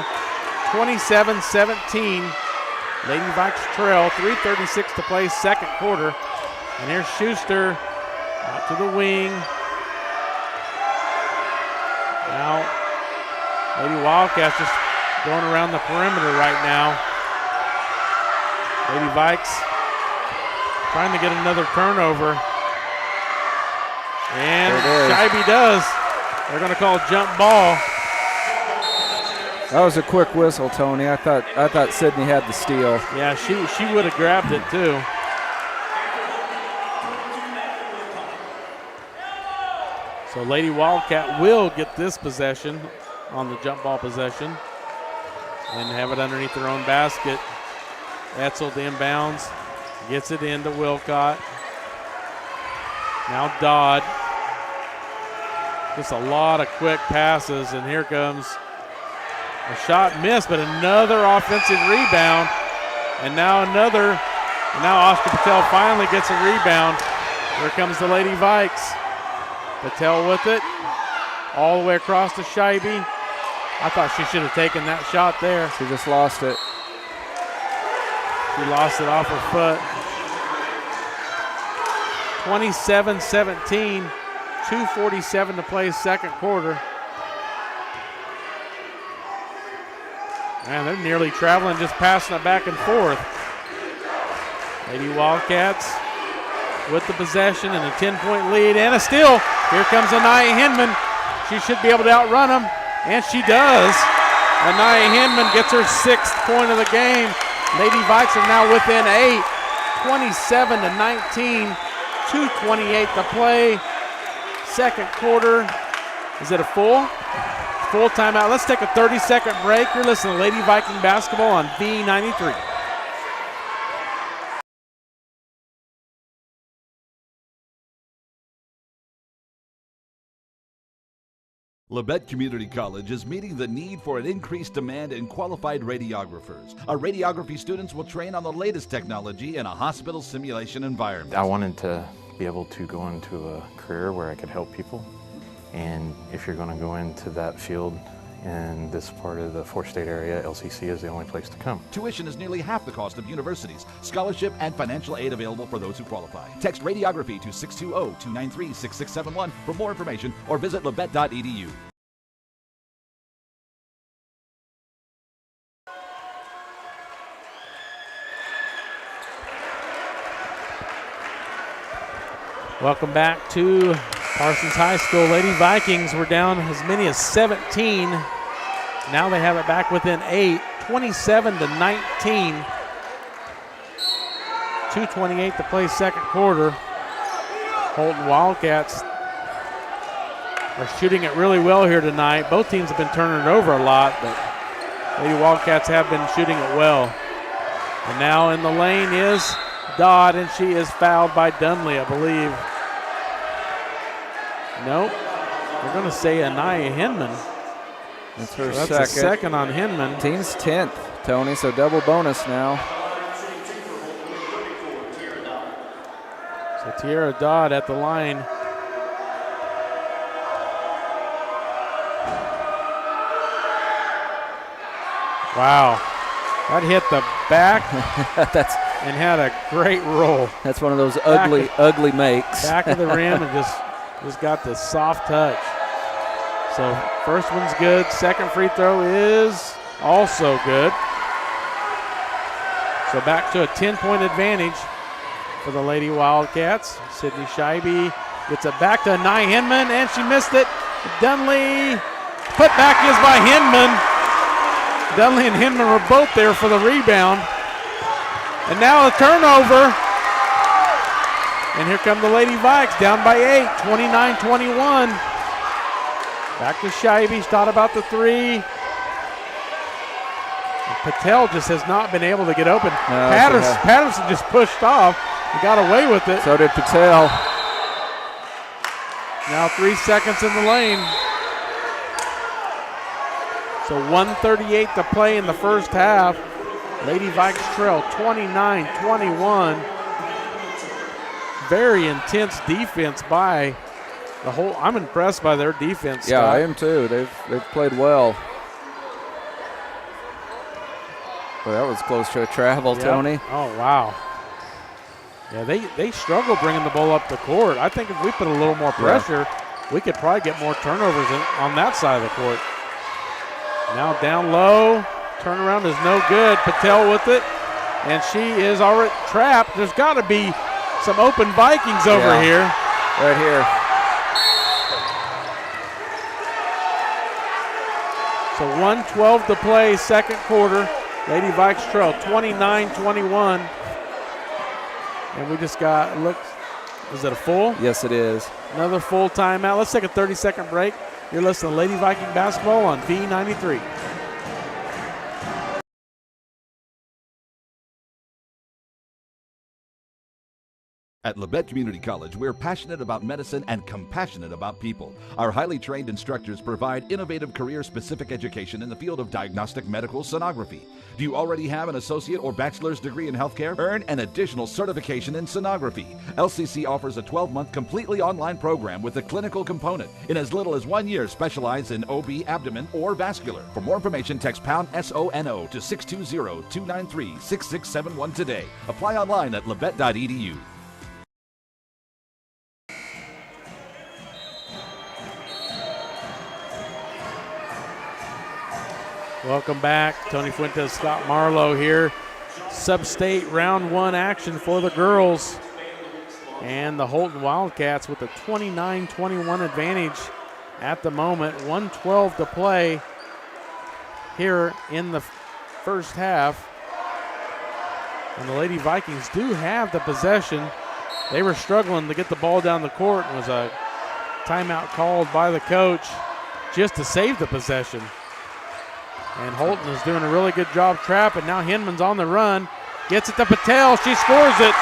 27-17. Lady Vikes trail. 3:36 to play, second quarter. And here's Schuster out to the wing. Now Lady Wildcats just going around the perimeter right now. Lady Vikes trying to get another turnover. And Scheibe does. They're going to call jump ball. That was a quick whistle, Tony. I thought Sydney had the steal. Yeah, she would have grabbed it too. So Lady Wildcat will get this possession on the jump ball possession and have it underneath their own basket. Etzel to inbounds, gets it into Wilcott. Now Dodd. Just a lot of quick passes, and here comes a shot missed, but another offensive rebound. And now Oscar Patel finally gets a rebound. Here comes the Lady Vikes. Patel with it, all the way across to Scheibe. I thought she should have taken that shot there. She just lost it. She lost it off her foot. 27-17, 2:47 to play, second quarter. Man, they're nearly traveling, just passing it back and forth. Lady Wildcats with the possession and a 10-point lead and a steal. Here comes Anaya Hinman. She should be able to outrun them, and she does. Anaya Hinman gets her 6th point of the game. Lady Vikes are now within 8, 27-19. 2:28 to play. Second quarter. Is it a full? Full timeout. Let's take a 30-second break. You're listening to Lady Viking basketball on V93. Labette Community College is meeting the need for an increased demand in qualified radiographers. Our radiography students will train on the latest technology in a hospital simulation environment. I wanted to be able to go into a career where I could help people. And if you're going to go into that field in this part of the four-state area, LCC is the only place to come. Tuition is nearly half the cost of universities. Scholarship and financial aid available for those who qualify. Text radiography to 620-293-6671 for more information or visit labette.edu. Welcome back to Parsons High School. Lady Vikings were down as many as 17. Now they have it back within 8, 27-19. 2:28 to play second quarter. Holton Wildcats are shooting it really well here tonight. Both teams have been turning it over a lot, but Lady Wildcats have been shooting it well. And now in the lane is Dodd, and she is fouled by Dunley, I believe. Nope. They're going to say Anaya Hinman. That's her So second. that's a second on Hinman. Team's 10th, Tony, so double bonus now. So Tierra Dodd at the line. Wow. That hit the back and had a great roll. That's one of those ugly makes. Back of the rim and just got the soft touch. So first one's good. Second free throw is also good. So back to a 10-point advantage for the Lady Wildcats. Sydney Scheibe gets it back to Nye Hinman, and she missed it. Dunley, put back is by Hinman. Dunley and Hinman were both there for the rebound. And now a turnover. And here come the Lady Vikes down by 8, 29-21. Back to Scheibe, she's thought about the three. And Patel just has not been able to get open. Patterson just pushed off and got away with it. So did Patel. Now 3 seconds in the lane. So 1:38 to play in the first half. Lady Vikes trail 29-21. Very intense defense by the whole. I'm impressed by their defense. Yeah, Scott. I am too. They've played well. But that was close to a travel, Yep. Tony. Oh, wow. Yeah, they struggle bringing the ball up the court. I think if we put a little more pressure, we could probably get more turnovers on that side of the court. Now down low. Turnaround is no good. Patel with it. And she is already trapped. There's got to be some open Vikings over here. Right here. So 1:12 to play, second quarter. Lady Vikes trail 29-21. And we just got, is it a full? Yes, it is. Another full timeout. Let's take a 30-second break. You're listening to Lady Viking basketball on V93. At Labette Community College, we're passionate about medicine and compassionate about people. Our highly trained instructors provide innovative career-specific education in the field of diagnostic medical sonography. Do you already have an associate or bachelor's degree in healthcare? Earn an additional certification in sonography. LCC offers a 12-month completely online program with a clinical component. In as little as 1 year, specialize in OB, abdomen, or vascular. For more information, text pound SONO to 620-293-6671 today. Apply online at labette.edu. Welcome back. Tony Fuentes, Scott Marlowe here. Sub-state round 1 action for the girls. And the Holton Wildcats with a 29-21 advantage at the moment. 1:12 to play here in the first half. And the Lady Vikings do have the possession they were struggling to get the ball down the court, and was a timeout called by the coach just to save the possession. And Holton is doing a really good job trapping. Now Hinman's on the run, gets it to Patel. She scores it.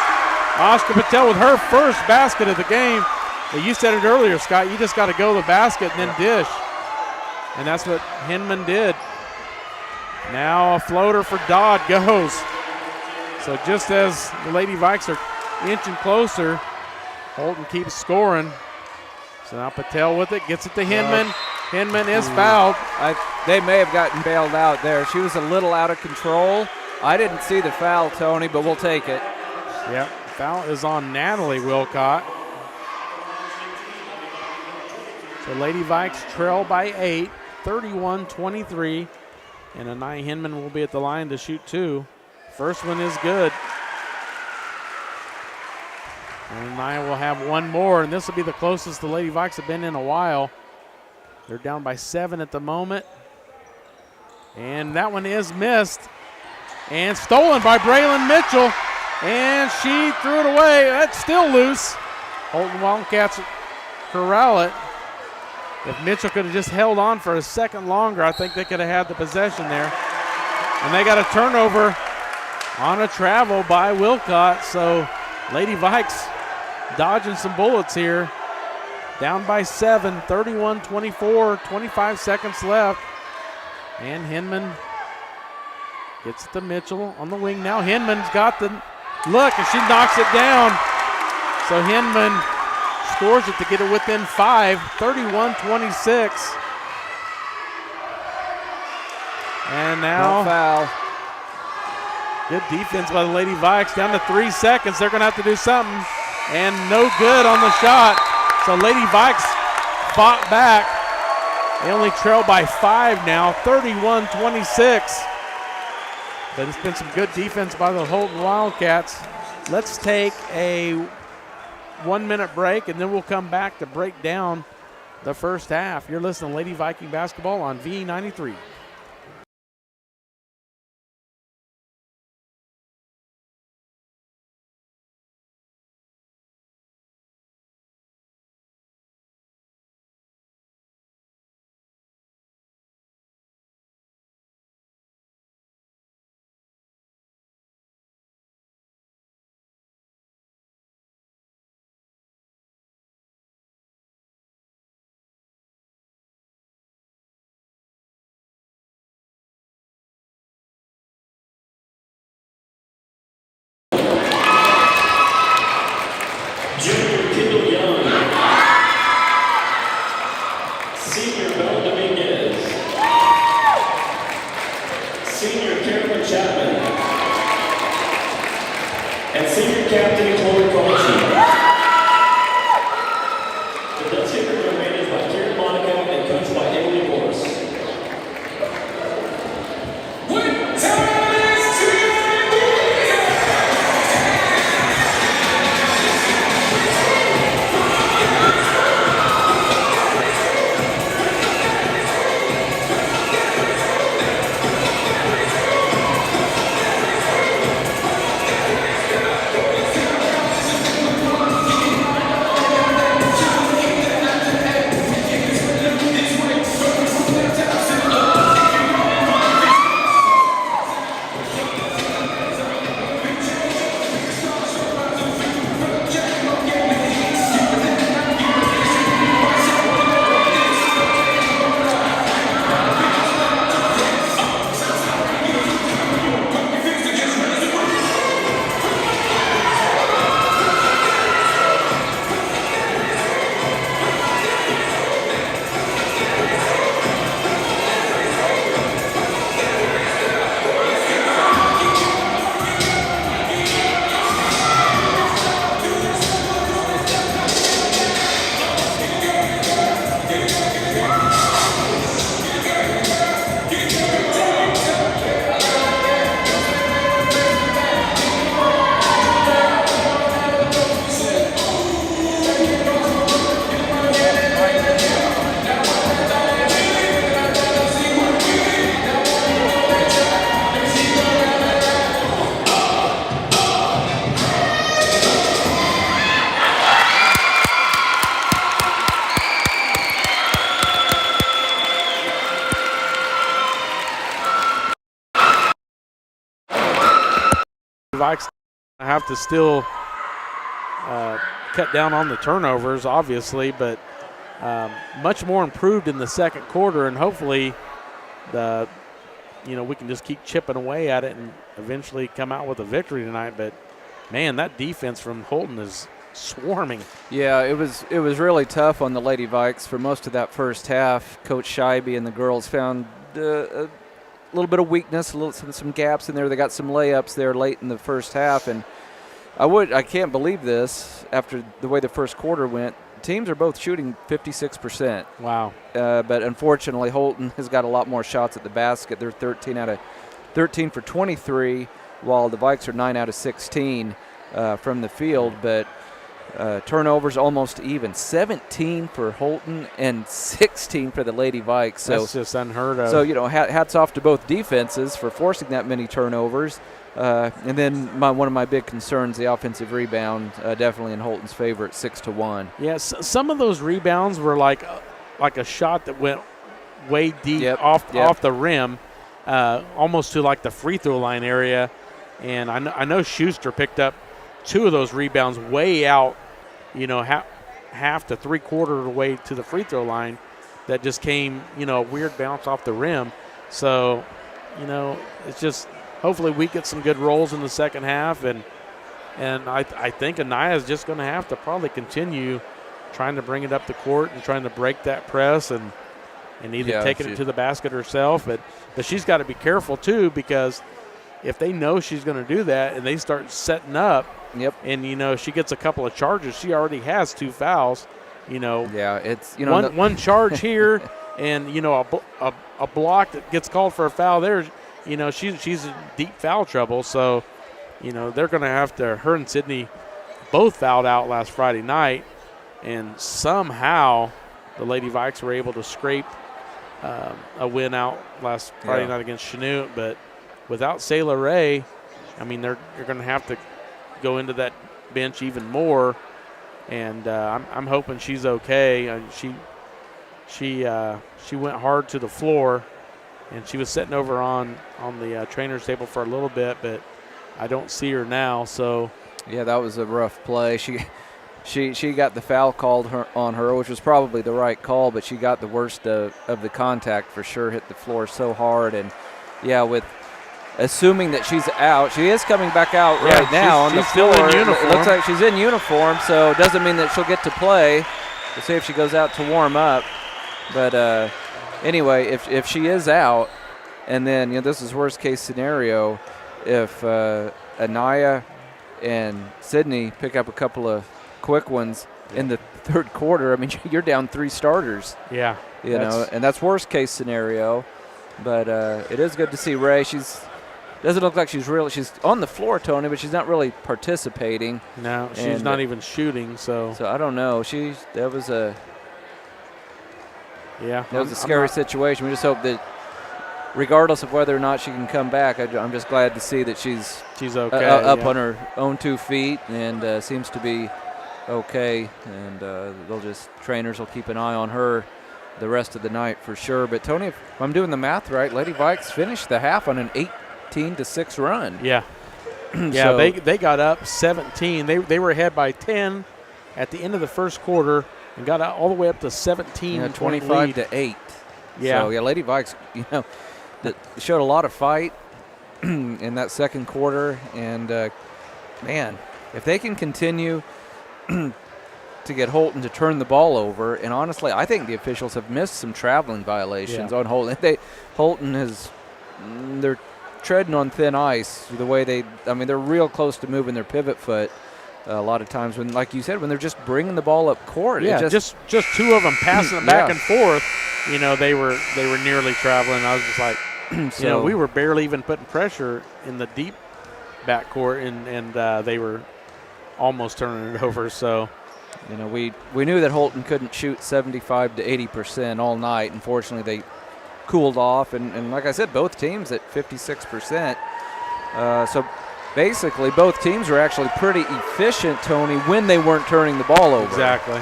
Oscar Patel with her first basket of the game. But you said it earlier, Scott, you just got to go to the basket and then dish. And that's what Hinman did. Now a floater for Dodd goes. So just as the Lady Vikes are inching closer, Holton keeps scoring. So now Patel with it, gets it to Hinman. Hinman is fouled. They may have gotten bailed out there. She was a little out of control. I didn't see the foul, Tony, but we'll take it. Yep, foul is on Natalie Wilcott. So Lady Vikes trail by 8, 31-23. And Anaya Hinman will be at the line to shoot 2. First one is good. And Anaya will have one more, and this will be the closest the Lady Vikes have been in a while. They're down by 7 at the moment. And that one is missed. And stolen by Braylon Mitchell. And she threw it away. That's still loose. Holton Wildcats corral it. If Mitchell could have just held on for a second longer, I think they could have had the possession there. And they got a turnover on a travel by Wilcott. So Lady Vikes dodging some bullets here. Down by 7, 31-24, 25 seconds left. And Hinman gets it to Mitchell on the wing. Now Hinman's got the look, and she knocks it down. So Hinman scores it to get it within 5, 31-26. And now no foul. Good defense by the Lady Vikes. Down to 3 seconds. They're going to have to do something. And no good on the shot. So Lady Vikes fought back. They only trail by 5 now, 31-26. But it's been some good defense by the Holton Wildcats. Let's take a 1-minute break, and then we'll come back to break down the first half. You're listening to Lady Viking Basketball on V93. I have to still cut down on the turnovers, obviously, but much more improved in the second quarter, and hopefully we can just keep chipping away at it and eventually come out with a victory tonight. But, man, that defense from Holton is swarming. Yeah, it was really tough on the Lady Vikes for most of that first half. Coach Scheibe and the girls found a little bit of weakness, some gaps in there. They got some layups there late in the first half, and I can't believe this after the way the first quarter went. Teams are both shooting 56%. Wow. But unfortunately, Holton has got a lot more shots at the basket. They're 13 for 23, while the Vikes are 9 out of 16 from the field. But turnovers almost even. 17 for Holton and 16 for the Lady Vikes. So, that's just unheard of. So, hats off to both defenses for forcing that many turnovers. And then one of my big concerns, the offensive rebound, definitely in Holton's favor at 6-1. Yes, some of those rebounds were like a shot that went way deep off the rim, almost to like the free throw line area. And I know Schuster picked up 2 of those rebounds way out, half to 3/4 of the way to the free throw line. That just came, a weird bounce off the rim. So, it's just. Hopefully we get some good rolls in the second half, and I think Anaya is just going to have to probably continue trying to bring it up the court and trying to break that press and either taking it to the basket herself. But she's got to be careful too, because if they know she's going to do that and they start setting up, and she gets a couple of charges, she already has 2 fouls. It's one charge here, and a block that gets called for a foul there. She's in deep foul trouble, so, they're going to have to – her and Sydney both fouled out last Friday night, and somehow the Lady Vikes were able to scrape a win out last Friday night against Chanute. But without Sayla Ray, they're going to have to go into that bench even more, and I'm hoping she's okay. She went hard to the floor. And she was sitting over on the trainer's table for a little bit, but I don't see her now. So, yeah, that was a rough play. She got the foul called on her, which was probably the right call, but she got the worst of the contact for sure. Hit the floor so hard, and with assuming that she's out, she is coming back out right now on the floor. Still in uniform. It looks like she's in uniform, so it doesn't mean that she'll get to play. We'll see if she goes out to warm up, but. Anyway, if she is out, and then this is worst case scenario, if Anaya and Sydney pick up a couple of quick ones in the third quarter, you're down 3 starters. Yeah, and that's worst case scenario. But it is good to see Ray. Doesn't look like she's on the floor, Tony, but she's not really participating. No, she's not even shooting. So I don't know. That was a. Yeah, that was a scary situation. We just hope that, regardless of whether or not she can come back, I'm just glad to see that she's okay, up on her own 2 feet and seems to be okay. And trainers will keep an eye on her the rest of the night for sure. But Tony, if I'm doing the math right, Lady Vikes finished the half on an 18-6 run. Yeah, so they got up 17. They were ahead by 10 at the end of the first quarter. And got all the way up to 17, 25-8. Yeah. So, Lady Vikes, that showed a lot of fight in that second quarter. And, man, if they can continue to get Holton to turn the ball over, and honestly, I think the officials have missed some traveling violations on Holton. They're treading on thin ice the way they're real close to moving their pivot foot. A lot of times when, like you said, when they're just bringing the ball up court. Yeah, just 2 of them passing it back and forth. They were nearly traveling. I was just like, we were barely even putting pressure in the deep backcourt, and they were almost turning it over. So, we knew that Holton couldn't shoot 75 to 80% all night. Unfortunately, they cooled off, and like I said, both teams at 56%. So. Basically, both teams were actually pretty efficient, Tony, when they weren't turning the ball over. Exactly.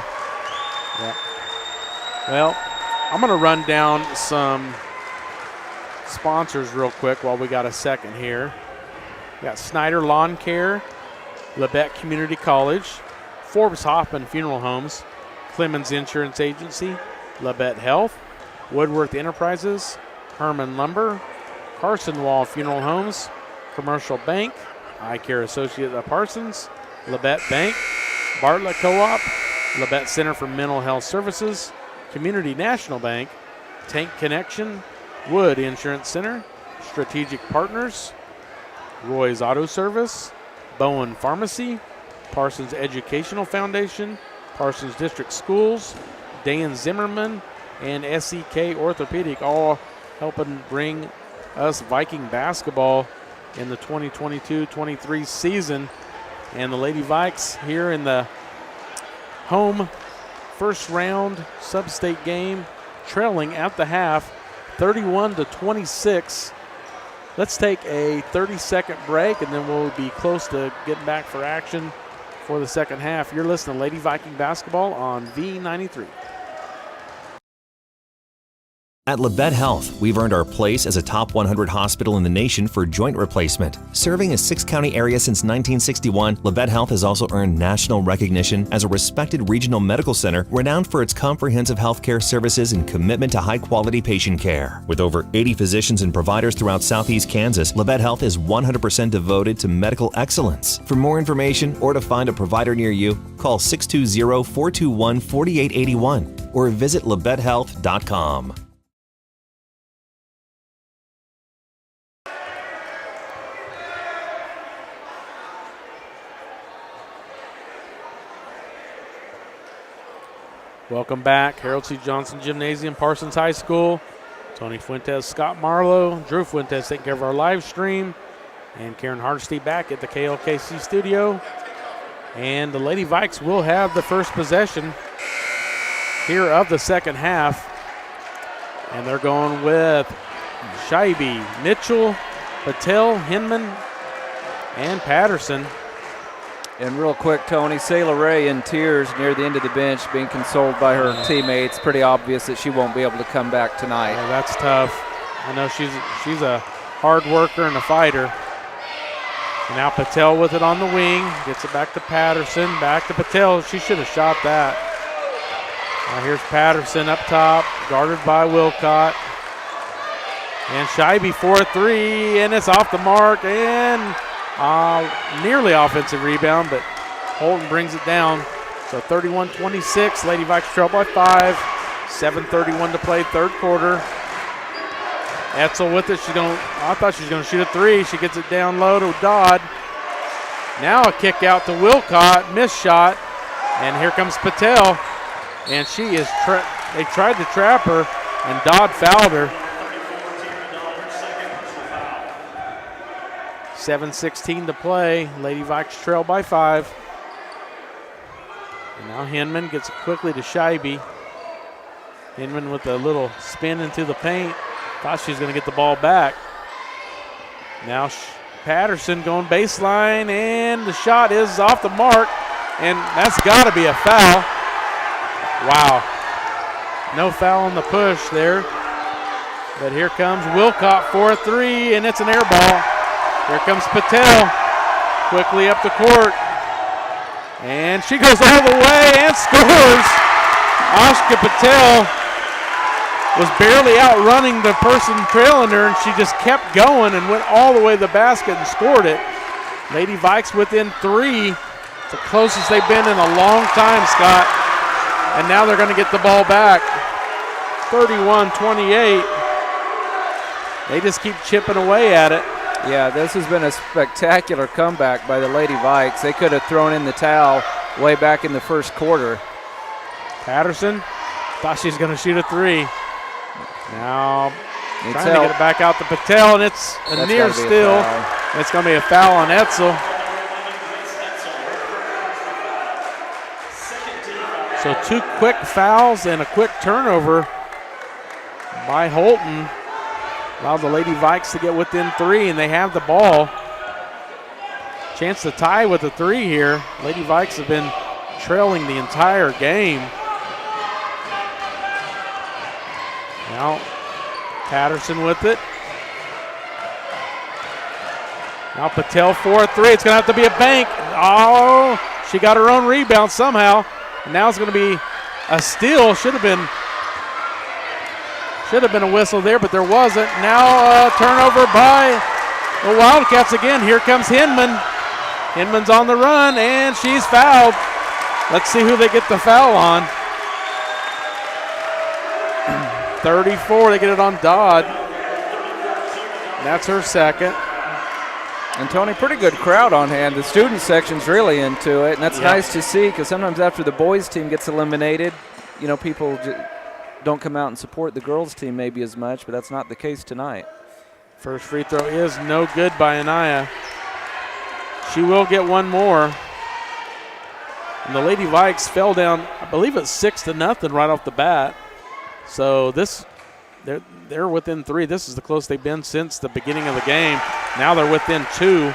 Yeah. Well, I'm going to run down some sponsors real quick while we got a second here. We got Snyder Lawn Care, Labette Community College, Forbes Hoffman Funeral Homes, Clemens Insurance Agency, Labette Health, Woodworth Enterprises, Herman Lumber, Carson Wall Funeral Homes, Commercial Bank, Eye Care Associate of Parsons, Labette Bank, Bartlett Co-op, Labette Center for Mental Health Services, Community National Bank, Tank Connection, Wood Insurance Center, Strategic Partners, Roy's Auto Service, Bowen Pharmacy, Parsons Educational Foundation, Parsons District Schools, Dan Zimmerman, and SEK Orthopedic, all helping bring us Viking basketball in the 2022-23 season. And the Lady Vikes here in the home first round sub-state game, trailing at the half 31-26. Let's take a 30-second break, and then we'll be close to getting back for action for the second half. You're listening to Lady Viking basketball on V93. At Labette Health, we've earned our place as a top 100 hospital in the nation for joint replacement. Serving a 6-county area since 1961, Labette Health has also earned national recognition as a respected regional medical center renowned for its comprehensive healthcare services and commitment to high-quality patient care. With over 80 physicians and providers throughout southeast Kansas, Labette Health is 100% devoted to medical excellence. For more information or to find a provider near you, call 620-421-4881 or visit labettehealth.com. Welcome back. Harold C. Johnson Gymnasium, Parsons High School. Tony Fuentes, Scott Marlowe, Drew Fuentes taking care of our live stream, and Karen Hardesty back at the KLKC studio. And the Lady Vikes will have the first possession here of the second half. And they're going with Scheibe, Mitchell, Patel, Hinman, and Patterson. And real quick, Tony, Sayla Ray in tears near the end of the bench, being consoled by her teammates. Pretty obvious that she won't be able to come back tonight. Yeah, that's tough. I know she's a hard worker and a fighter. And now Patel with it on the wing. Gets it back to Patterson. Back to Patel. She should have shot that. Now here's Patterson up top, guarded by Wilcott. And Scheibe for a three, and it's off the mark, and nearly offensive rebound, but Holton brings it down. So 31-26, Lady Vikes trail by 5. 7:31 to play, third quarter. Etzel with it. I thought she was going to shoot a three. She gets it down low to Dodd. Now a kick out to Wilcott, missed shot, and here comes Patel. And she is. They tried to trap her, and Dodd fouled her. 7:16 to play. Lady Vikes trail by 5. And now Hinman gets it quickly to Scheibe. Hinman with a little spin into the paint. Thought she was going to get the ball back. Now Patterson going baseline, and the shot is off the mark, and that's got to be a foul. Wow. No foul on the push there. But here comes Wilcott for a three, and it's an air ball. Here comes Patel, quickly up the court. And she goes all the way and scores. Ashka Patel was barely outrunning the person trailing her, and she just kept going and went all the way to the basket and scored it. Lady Vikes within 3. It's the closest they've been in a long time, Scott. And now they're going to get the ball back. 31-28. They just keep chipping away at it. Yeah, this has been a spectacular comeback by the Lady Vikes. They could have thrown in the towel way back in the first quarter. Patterson thought she was going to shoot a three. Now Needs trying help. to get it back out to Patel, and it's a That's near gotta be a steal. foul. It's going to be a foul on Etzel. So 2 quick fouls and a quick turnover by Holton. Allowed the Lady Vikes to get within 3, and they have the ball. Chance to tie with a 3 here. Lady Vikes have been trailing the entire game. Now Patterson with it. Now Patel 4-3. It's going to have to be a bank. Oh, she got her own rebound somehow. And now it's going to be a steal. Should have been a whistle there, but there wasn't. Now a turnover by the Wildcats again. Here comes Hinman. Hinman's on the run, and she's fouled. Let's see who they get the foul on. 34, they get it on Dodd. That's her second. And Tony, pretty good crowd on hand. The student section's really into it, and that's nice to see because sometimes after the boys' team gets eliminated, you know, people don't come out and support the girls' team maybe as much, but that's not the case tonight. First free throw is no good by Anaya. She will get one more. And the Lady Vikes fell down, I believe it's 6-0 right off the bat. So they're within 3. This is the closest they've been since the beginning of the game. Now they're within 2.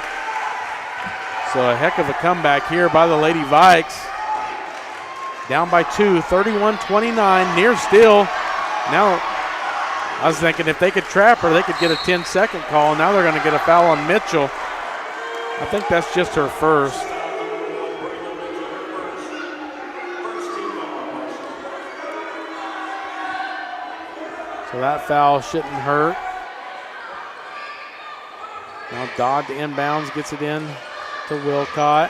So a heck of a comeback here by the Lady Vikes. Down by 2, 31-29, near steal. Now, I was thinking if they could trap her, they could get a 10-second call. Now they're going to get a foul on Mitchell. I think that's just her first. So that foul shouldn't hurt. Now Dodd to inbounds, gets it in to Wilcott.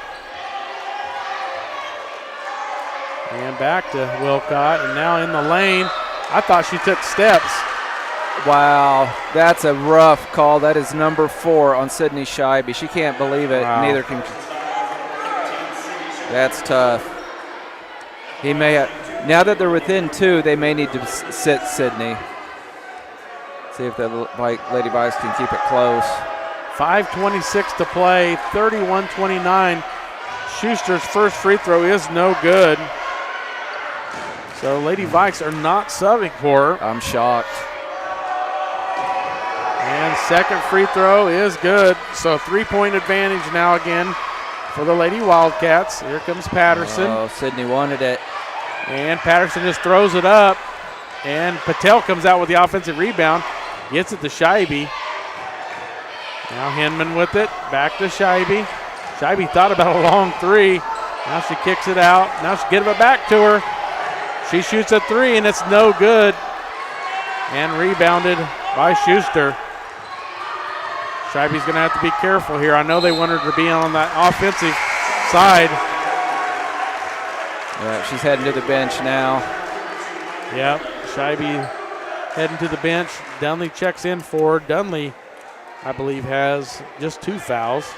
And back to Wilcott, and now in the lane. I thought she took steps. Wow, that's a rough call. That is number 4 on Sydney Scheibe. She can't believe it. Wow. Neither can. That's tough. He may have, now that they're within 2, they may need to sit Sydney. See if the Lady Vikes can keep it close. 5:26 to play, 31-29. Schuster's first free throw is no good. So Lady Vikes are not subbing for her. I'm shocked. And second free throw is good. So 3-point advantage now again for the Lady Wildcats. Here comes Patterson. Oh, Sydney wanted it. And Patterson just throws it up. And Patel comes out with the offensive rebound. Gets it to Scheibe. Now Hinman with it. Back to Scheibe. Scheibe thought about a long 3. Now she kicks it out. Now she gives it back to her. She shoots a 3, and it's no good. And rebounded by Schuster. Scheibe's going to have to be careful here. I know they want her to be on that offensive side. Yeah, she's heading to the bench now. Yep, Scheibe heading to the bench. Dunley checks in for her. Dunley, I believe, has just 2 fouls.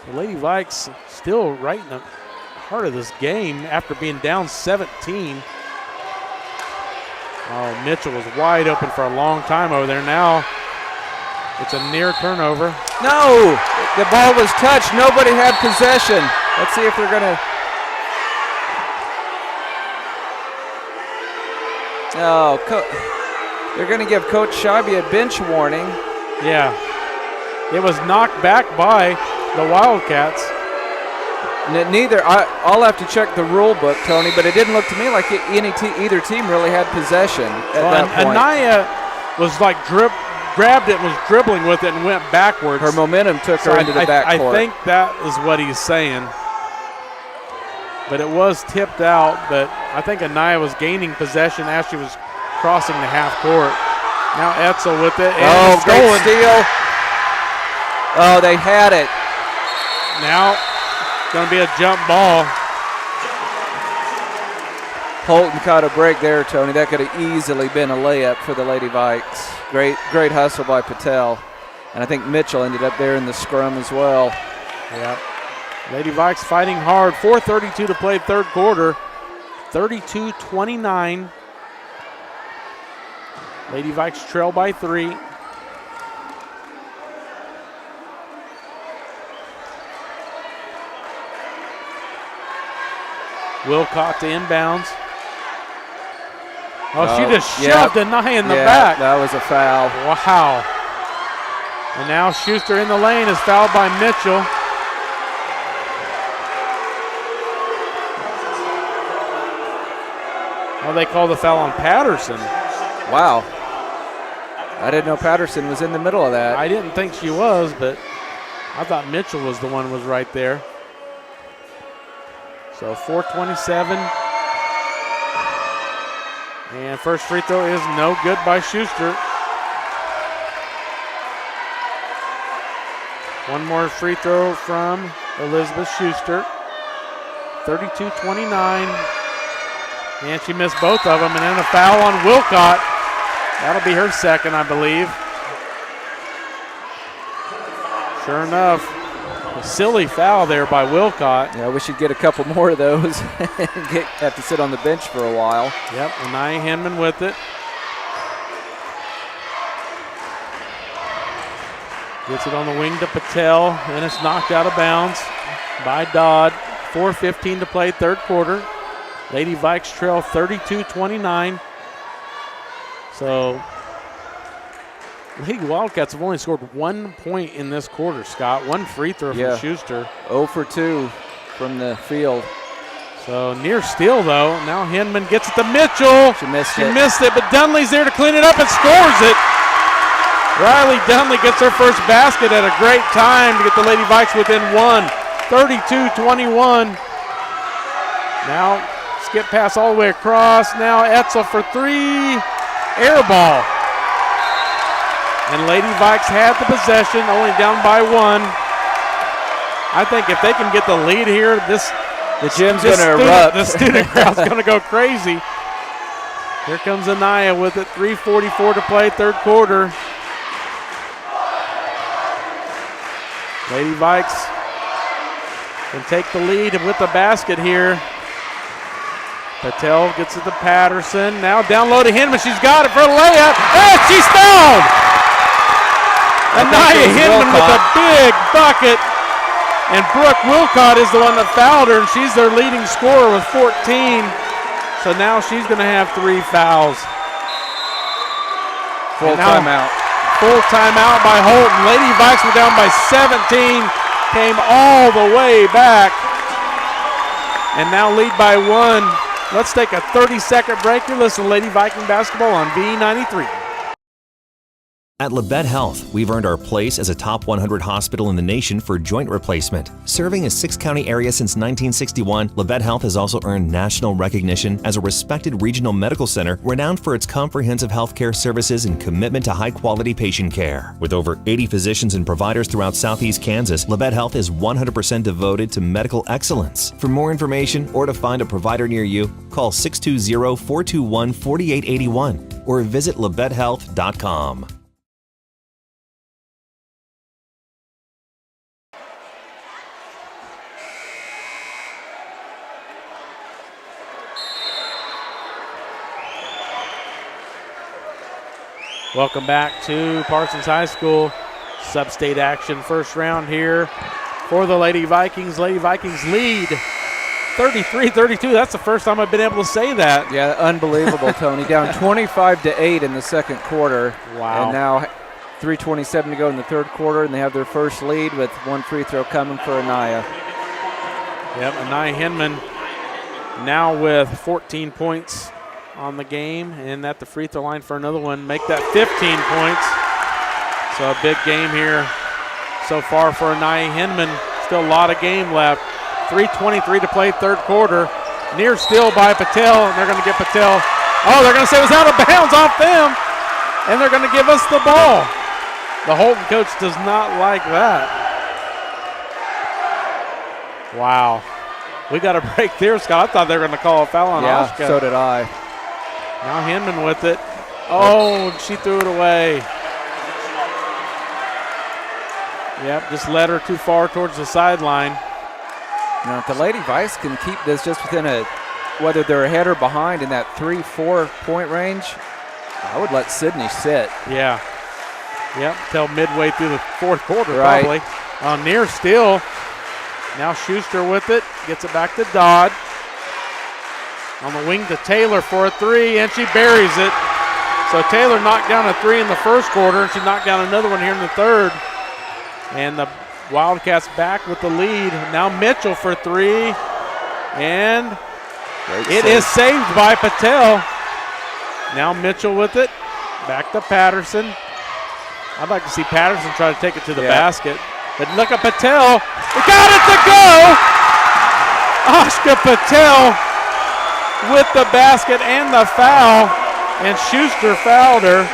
The Lady Vikes still right in the heart of this game after being down 17. Oh, Mitchell was wide open for a long time over there. Now it's a near turnover. No, the ball was touched. Nobody had possession. Let's see if they're going to. Oh, they're going to give Coach Scheibe a bench warning. Yeah, it was knocked back by the Wildcats. I'll have to check the rule book, Tony, but it didn't look to me like either team really had possession at that point. Anaya was like grabbed it and was dribbling with it and went backwards. Her momentum took her into the backcourt. I think that is what he's saying. But it was tipped out, but I think Anaya was gaining possession as she was crossing the half court. Now Etzel with it. And great steal. Oh, they had it. Now going to be a jump ball. Holton caught a break there, Tony. That could have easily been a layup for the Lady Vikes. Great hustle by Patel. And I think Mitchell ended up there in the scrum as well. Yep. Lady Vikes fighting hard. 4:32 to play third quarter. 32-29. Lady Vikes trail by 3. Wilcott to inbounds. Oh, she just shoved Anaya in the back. That was a foul. Wow. And now Schuster in the lane is fouled by Mitchell. Well, they called the foul on Patterson. Wow. I didn't know Patterson was in the middle of that. I didn't think she was, but I thought Mitchell was the one was right there. So 4:27. And first free throw is no good by Schuster. One more free throw from Elizabeth Schuster. 32-29. And she missed both of them. And then a foul on Wilcott. That'll be her second, I believe. Sure enough, a silly foul there by Wilcott. Yeah, we should get a couple more of those and have to sit on the bench for a while. Yep, Anaya Hinman with it. Gets it on the wing to Patel, and it's knocked out of bounds by Dodd. 4:15 to play, third quarter. Lady Vikes trail 32-29. So, Lady Wildcats have only scored 1 point in this quarter, Scott. One free throw from Schuster. 0 for 2 from the field. So near steal, though. Now Hinman gets it to Mitchell. She missed it, but Dunley's there to clean it up and scores it. Riley Dunley gets her first basket at a great time to get the Lady Vikes within one. 32-21. Now skip pass all the way across. Now Etzel for three. Air ball. And Lady Vikes had the possession, only down by one. I think if they can get the lead here, the gym's going to erupt. The student crowd's going to go crazy. Here comes Anaya with it. 3:44 to play, third quarter. Lady Vikes can take the lead with the basket here. Patel gets it to Patterson. Now down low to Hinman. She's got it for a layup. And she's fouled! Anaya Hinman with a big bucket. And Brooke Wilcott is the one that fouled her, and she's their leading scorer with 14. So now she's going to have 3 fouls. Full timeout. Full timeout by Holton. Lady Vikes were down by 17, came all the way back, and now lead by 1. Let's take a 30-second break. You're listening to Lady Viking basketball on V93. At Labette Health, we've earned our place as a top 100 hospital in the nation for joint replacement. Serving a 6-county area since 1961, Labette Health has also earned national recognition as a respected regional medical center renowned for its comprehensive healthcare services and commitment to high-quality patient care. With over 80 physicians and providers throughout southeast Kansas, Labette Health is 100% devoted to medical excellence. For more information or to find a provider near you, call 620-421-4881 or visit labettehealth.com. Welcome back to Parsons High School. Sub-state action first round here for the Lady Vikings. Lady Vikings lead 33-32. That's the first time I've been able to say that. Yeah, unbelievable, Tony. Down 25-8 in the second quarter. Wow. And now 3:27 to go in the third quarter, and they have their first lead with one free throw coming for Anaya. Yep, Anaya Hinman now with 14 points on the game, and at the free throw line for another one, make that 15 points. So a big game here so far for Anaya Hinman. Still a lot of game left. 3:23 to play, third quarter. Near steal by Patel, and they're going to get Patel. Oh, they're going to say it was out of bounds off them, and they're going to give us the ball. The Holton coach does not like that. Wow. We got a break there, Scott. I thought they were going to call a foul on Oshka. Yeah, so did I. Now Hinman with it. Oh, she threw it away. Yep, just led her too far towards the sideline. Now, if the Lady Vikes can keep this just within whether they're ahead or behind in that 3-4 point range, I would let Sydney sit. Yeah. Yep, till midway through the fourth quarter, right. probably. Near steal. Now Schuster with it. Gets it back to Dodd. On the wing to Taylor for a three, and she buries it. So Taylor knocked down a three in the first quarter, and she knocked down another one here in the third. And the Wildcats back with the lead. Now Mitchell for three, and it is saved by Patel. Now Mitchell with it. Back to Patterson. I'd like to see Patterson try to take it to the basket. But look at Patel. He got it to go! Oscar Patel with the basket and the foul. And Schuster fouled her.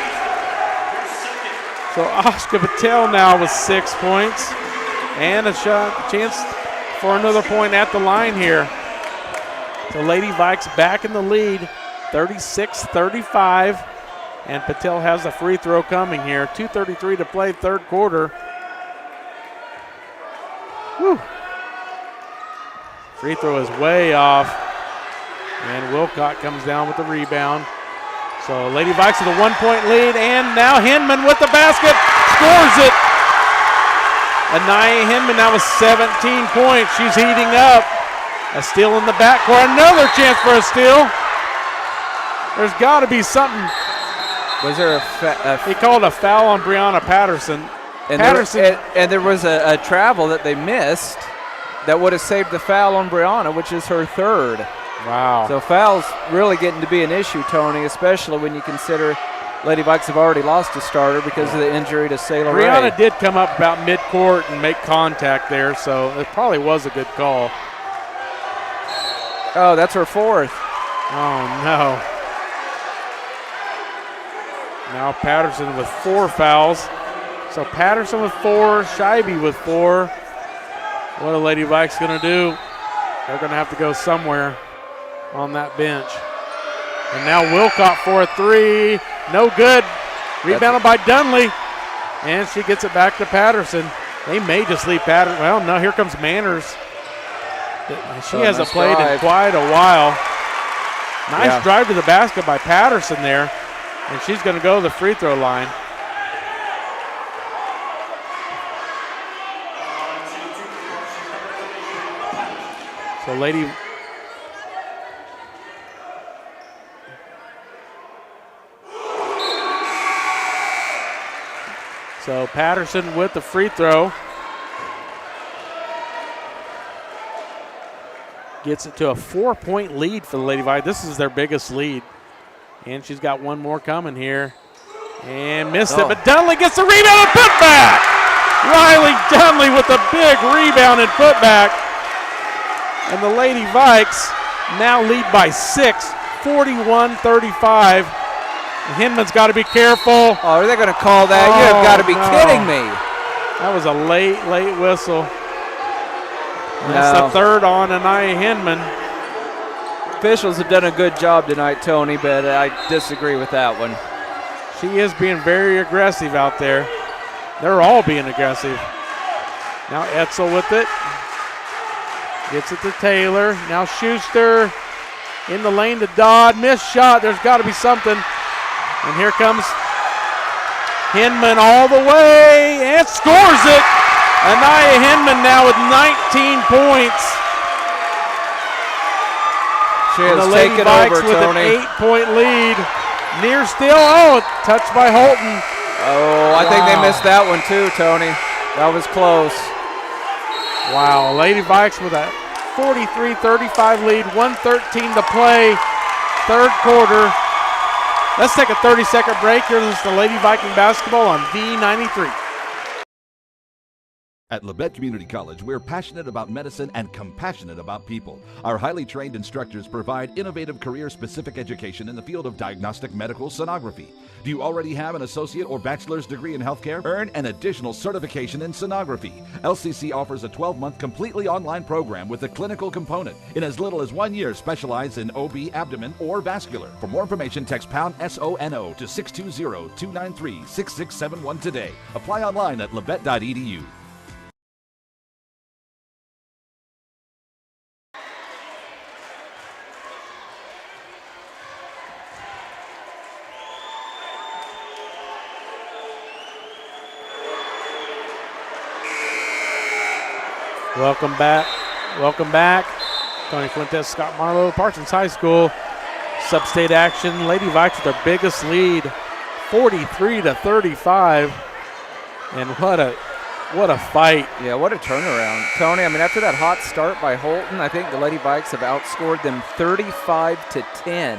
So Oscar Patel now with 6 points. And a chance for another point at the line here. So Lady Vikes back in the lead, 36-35. And Patel has a free throw coming here. 2:33 to play, third quarter. Whew. Free throw is way off. And Wilcott comes down with the rebound. So Lady Vikes with a 1 point lead. And now Hinman with the basket. Scores it. Anaya Hinman now with 17 points. She's heating up. A steal in the backcourt. Another chance for a steal. There's got to be something. Was there he called a foul on Brianna Patterson. And there was a travel that they missed that would have saved the foul on Brianna, which is her third. Wow. So fouls really getting to be an issue, Tony, especially when you consider Lady Vikes have already lost a starter because of the injury to Sailor Ray. Brianna did come up about midcourt and make contact there, so it probably was a good call. Oh, that's her fourth. Oh, no. Now Patterson with 4 fouls. So Patterson with 4, Scheibe with 4. What are Lady Vikes going to do? They're going to have to go somewhere on that bench. And now Wilcott for a 3. No good. Rebounded by Dunley. And she gets it back to Patterson. They may just leave Patterson. Well, no, here comes Manners. She hasn't played in quite a while. Nice drive to the basket by Patterson there. And she's going to go to the free throw line. So So Patterson with the free throw. Gets it to a 4-point lead for the Lady Vikes. This is their biggest lead. And she's got one more coming here. And missed it, but Dunley gets the rebound and putback. Riley Dunley with a big rebound and putback. And the Lady Vikes now lead by 6, 41-35. Hinman's got to be careful. Oh, are they going to call that? You have got to be kidding me. That was a late whistle. That's the third on Anaya Hinman. Officials have done a good job tonight, Tony, but I disagree with that one. She is being very aggressive out there. They're all being aggressive. Now Etzel with it. Gets it to Taylor. Now Schuster in the lane to Dodd. Missed shot. There's got to be something. And here comes Hinman all the way and scores it. Anaya Hinman now with 19 points. She has taken over, Tony. With an 8-point lead. Near steal. Oh, touched by Holton. Oh, I think they missed that one too, Tony. That was close. Wow, Lady Vikes with a 43-35 lead, 1:13 to play, third quarter. Let's take a 30-second break. Here is the Lady Viking basketball on V93. At Labette Community College, we're passionate about medicine and compassionate about people. Our highly trained instructors provide innovative career-specific education in the field of diagnostic medical sonography. Do you already have an associate or bachelor's degree in healthcare? Earn an additional certification in sonography. LCC offers a 12-month completely online program with a clinical component. In as little as 1 year, specialize in OB, abdomen, or vascular. For more information, text pound SONO to 620-293-6671 today. Apply online at labette.edu. Welcome back. Welcome back. Tony Fuentes, Scott Marlowe, Parsons High School. Sub-state action. Lady Vikes with their biggest lead, 43-35. And what a fight. Yeah, what a turnaround. Tony, I mean, after that hot start by Holton, I think the Lady Vikes have outscored them 35-10.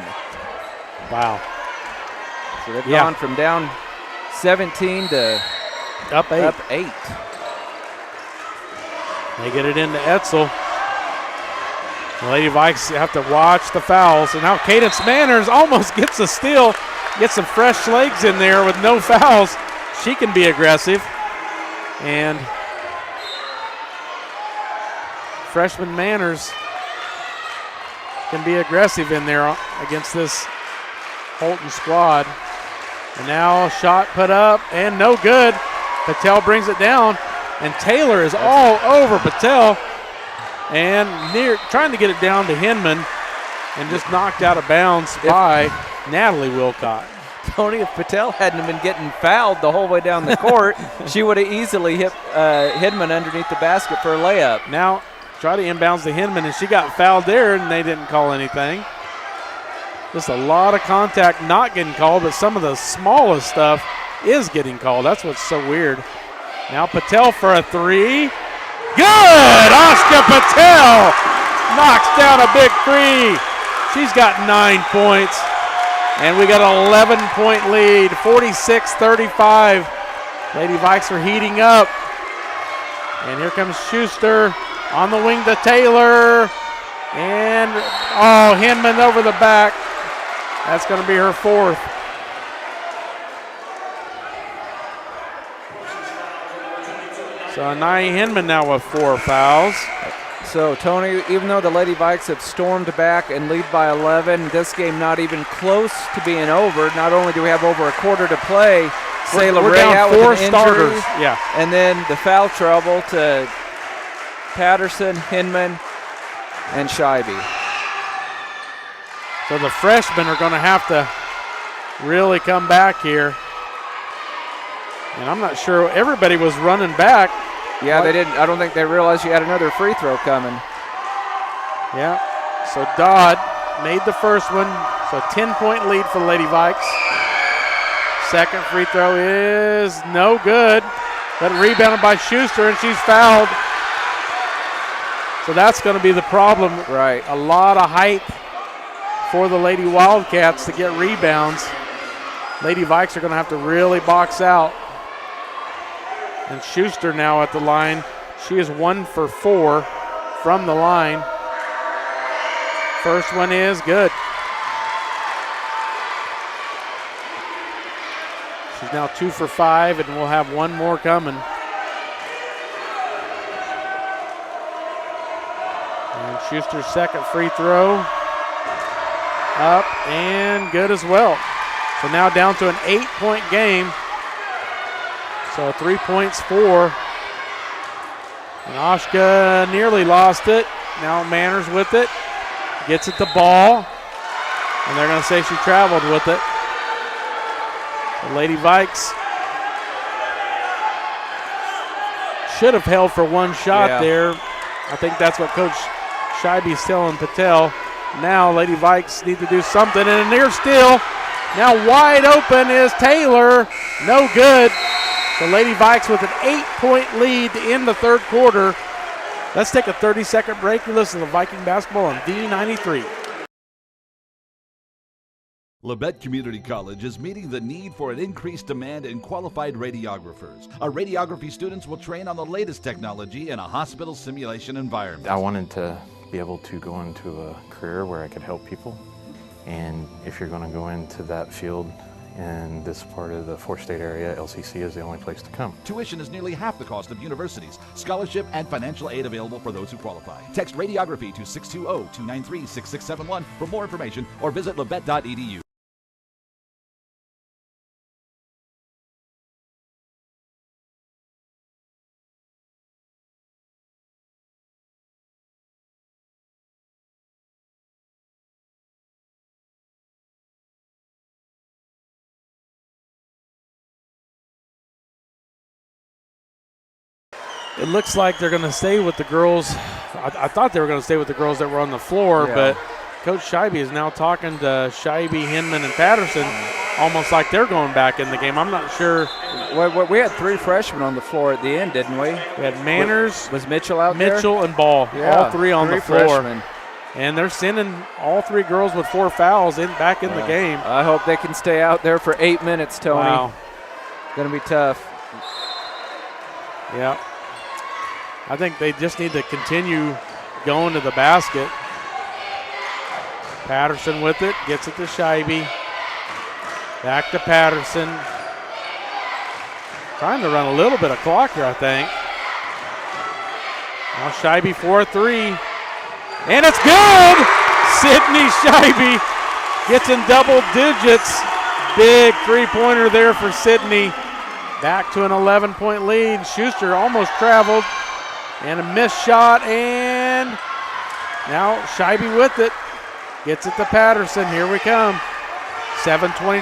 Wow. So they've gone from down 17 to Up 8. up 8. They get it into Etzel. The Lady Vikes have to watch the fouls. And now Cadence Manners almost gets a steal, gets some fresh legs in there with no fouls. She can be aggressive. And freshman Manners can be aggressive in there against this Holton squad. And now a shot put up and no good. Patel brings it down, and Taylor is all over Patel and trying to get it down to Hinman, and just knocked out of bounds by Natalie Wilcott. Tony, if Patel hadn't been getting fouled the whole way down the court, she would have easily hit Hinman underneath the basket for a layup. Now try to inbounds to Hinman, and she got fouled there, and they didn't call anything. Just a lot of contact not getting called, but some of the smallest stuff is getting called. That's what's so weird. Now Patel for a three. Good! Oscar Patel knocks down a big three. She's got 9 points. And we got an 11-point lead, 46-35. Lady Vikes are heating up. And here comes Schuster on the wing to Taylor. And, Hinman over the back. That's going to be her 4th. So Nia Hinman now with 4 fouls. So, Tony, even though the Lady Vikes have stormed back and lead by 11, this game not even close to being over. Not only do we have over a quarter to play, Sayla we're Ray down out 4 with an starters. injury, Yeah. and then the foul trouble to Patterson, Hinman, and Scheibe. So the freshmen are going to have to really come back here. And I'm not sure, everybody was running back. Yeah, they didn't. I don't think they realized you had another free throw coming. Yeah, so Dodd made the first one. So 10-point lead for the Lady Vikes. Second free throw is no good. But rebounded by Schuster, and she's fouled. So that's going to be the problem. Right. A lot of height for the Lady Wildcats to get rebounds. Lady Vikes are going to have to really box out. And Schuster now at the line. She is 1 for 4 from the line. First one is good. She's now 2 for 5, and we'll have one more coming. And Schuster's second free throw. Up and good as well. So now down to an 8-point game. So 3 points for. And Oshka nearly lost it. Now Manners with it. Gets it the ball. And they're going to say she traveled with it. The Lady Vikes should have held for one shot there. I think that's what Coach Scheibe's telling Patel. Now Lady Vikes need to do something. And a near steal. Now wide open is Taylor. No good. The Lady Vikes with an 8-point lead in the third quarter. Let's take a 30-second break. You listen to Viking basketball on V93. Labette Community College is meeting the need for an increased demand in qualified radiographers. Our radiography students will train on the latest technology in a hospital simulation environment. I wanted to be able to go into a career where I could help people. And if you're going to go into that field in this part of the four-state area, LCC is the only place to come. Tuition is nearly half the cost of universities. Scholarship and financial aid available for those who qualify. Text radiography to 620-293-6671 for more information or visit labette.edu. It looks like they're going to stay with the girls. I thought they were going to stay with the girls that were on the floor, but Coach Scheibe is now talking to Scheibe, Hinman, and Patterson almost like they're going back in the game. I'm not sure. We had 3 freshmen on the floor at the end, didn't we? We had Manners, was Mitchell out there? Mitchell, and Ball, all 3 on the floor. Freshmen. And they're sending all 3 girls with 4 fouls back in the game. I hope they can stay out there for 8 minutes, Tony. Wow. Going to be tough. Yeah. I think they just need to continue going to the basket. Patterson with it, gets it to Scheibe. Back to Patterson. Trying to run a little bit of clock here, I think. Now Scheibe for a three. And it's good! Sydney Scheibe gets in double digits. Big three-pointer there for Sydney. Back to an 11-point lead. Schuster almost traveled. And a missed shot, and now Scheibe with it. Gets it to Patterson. Here we come. 7:22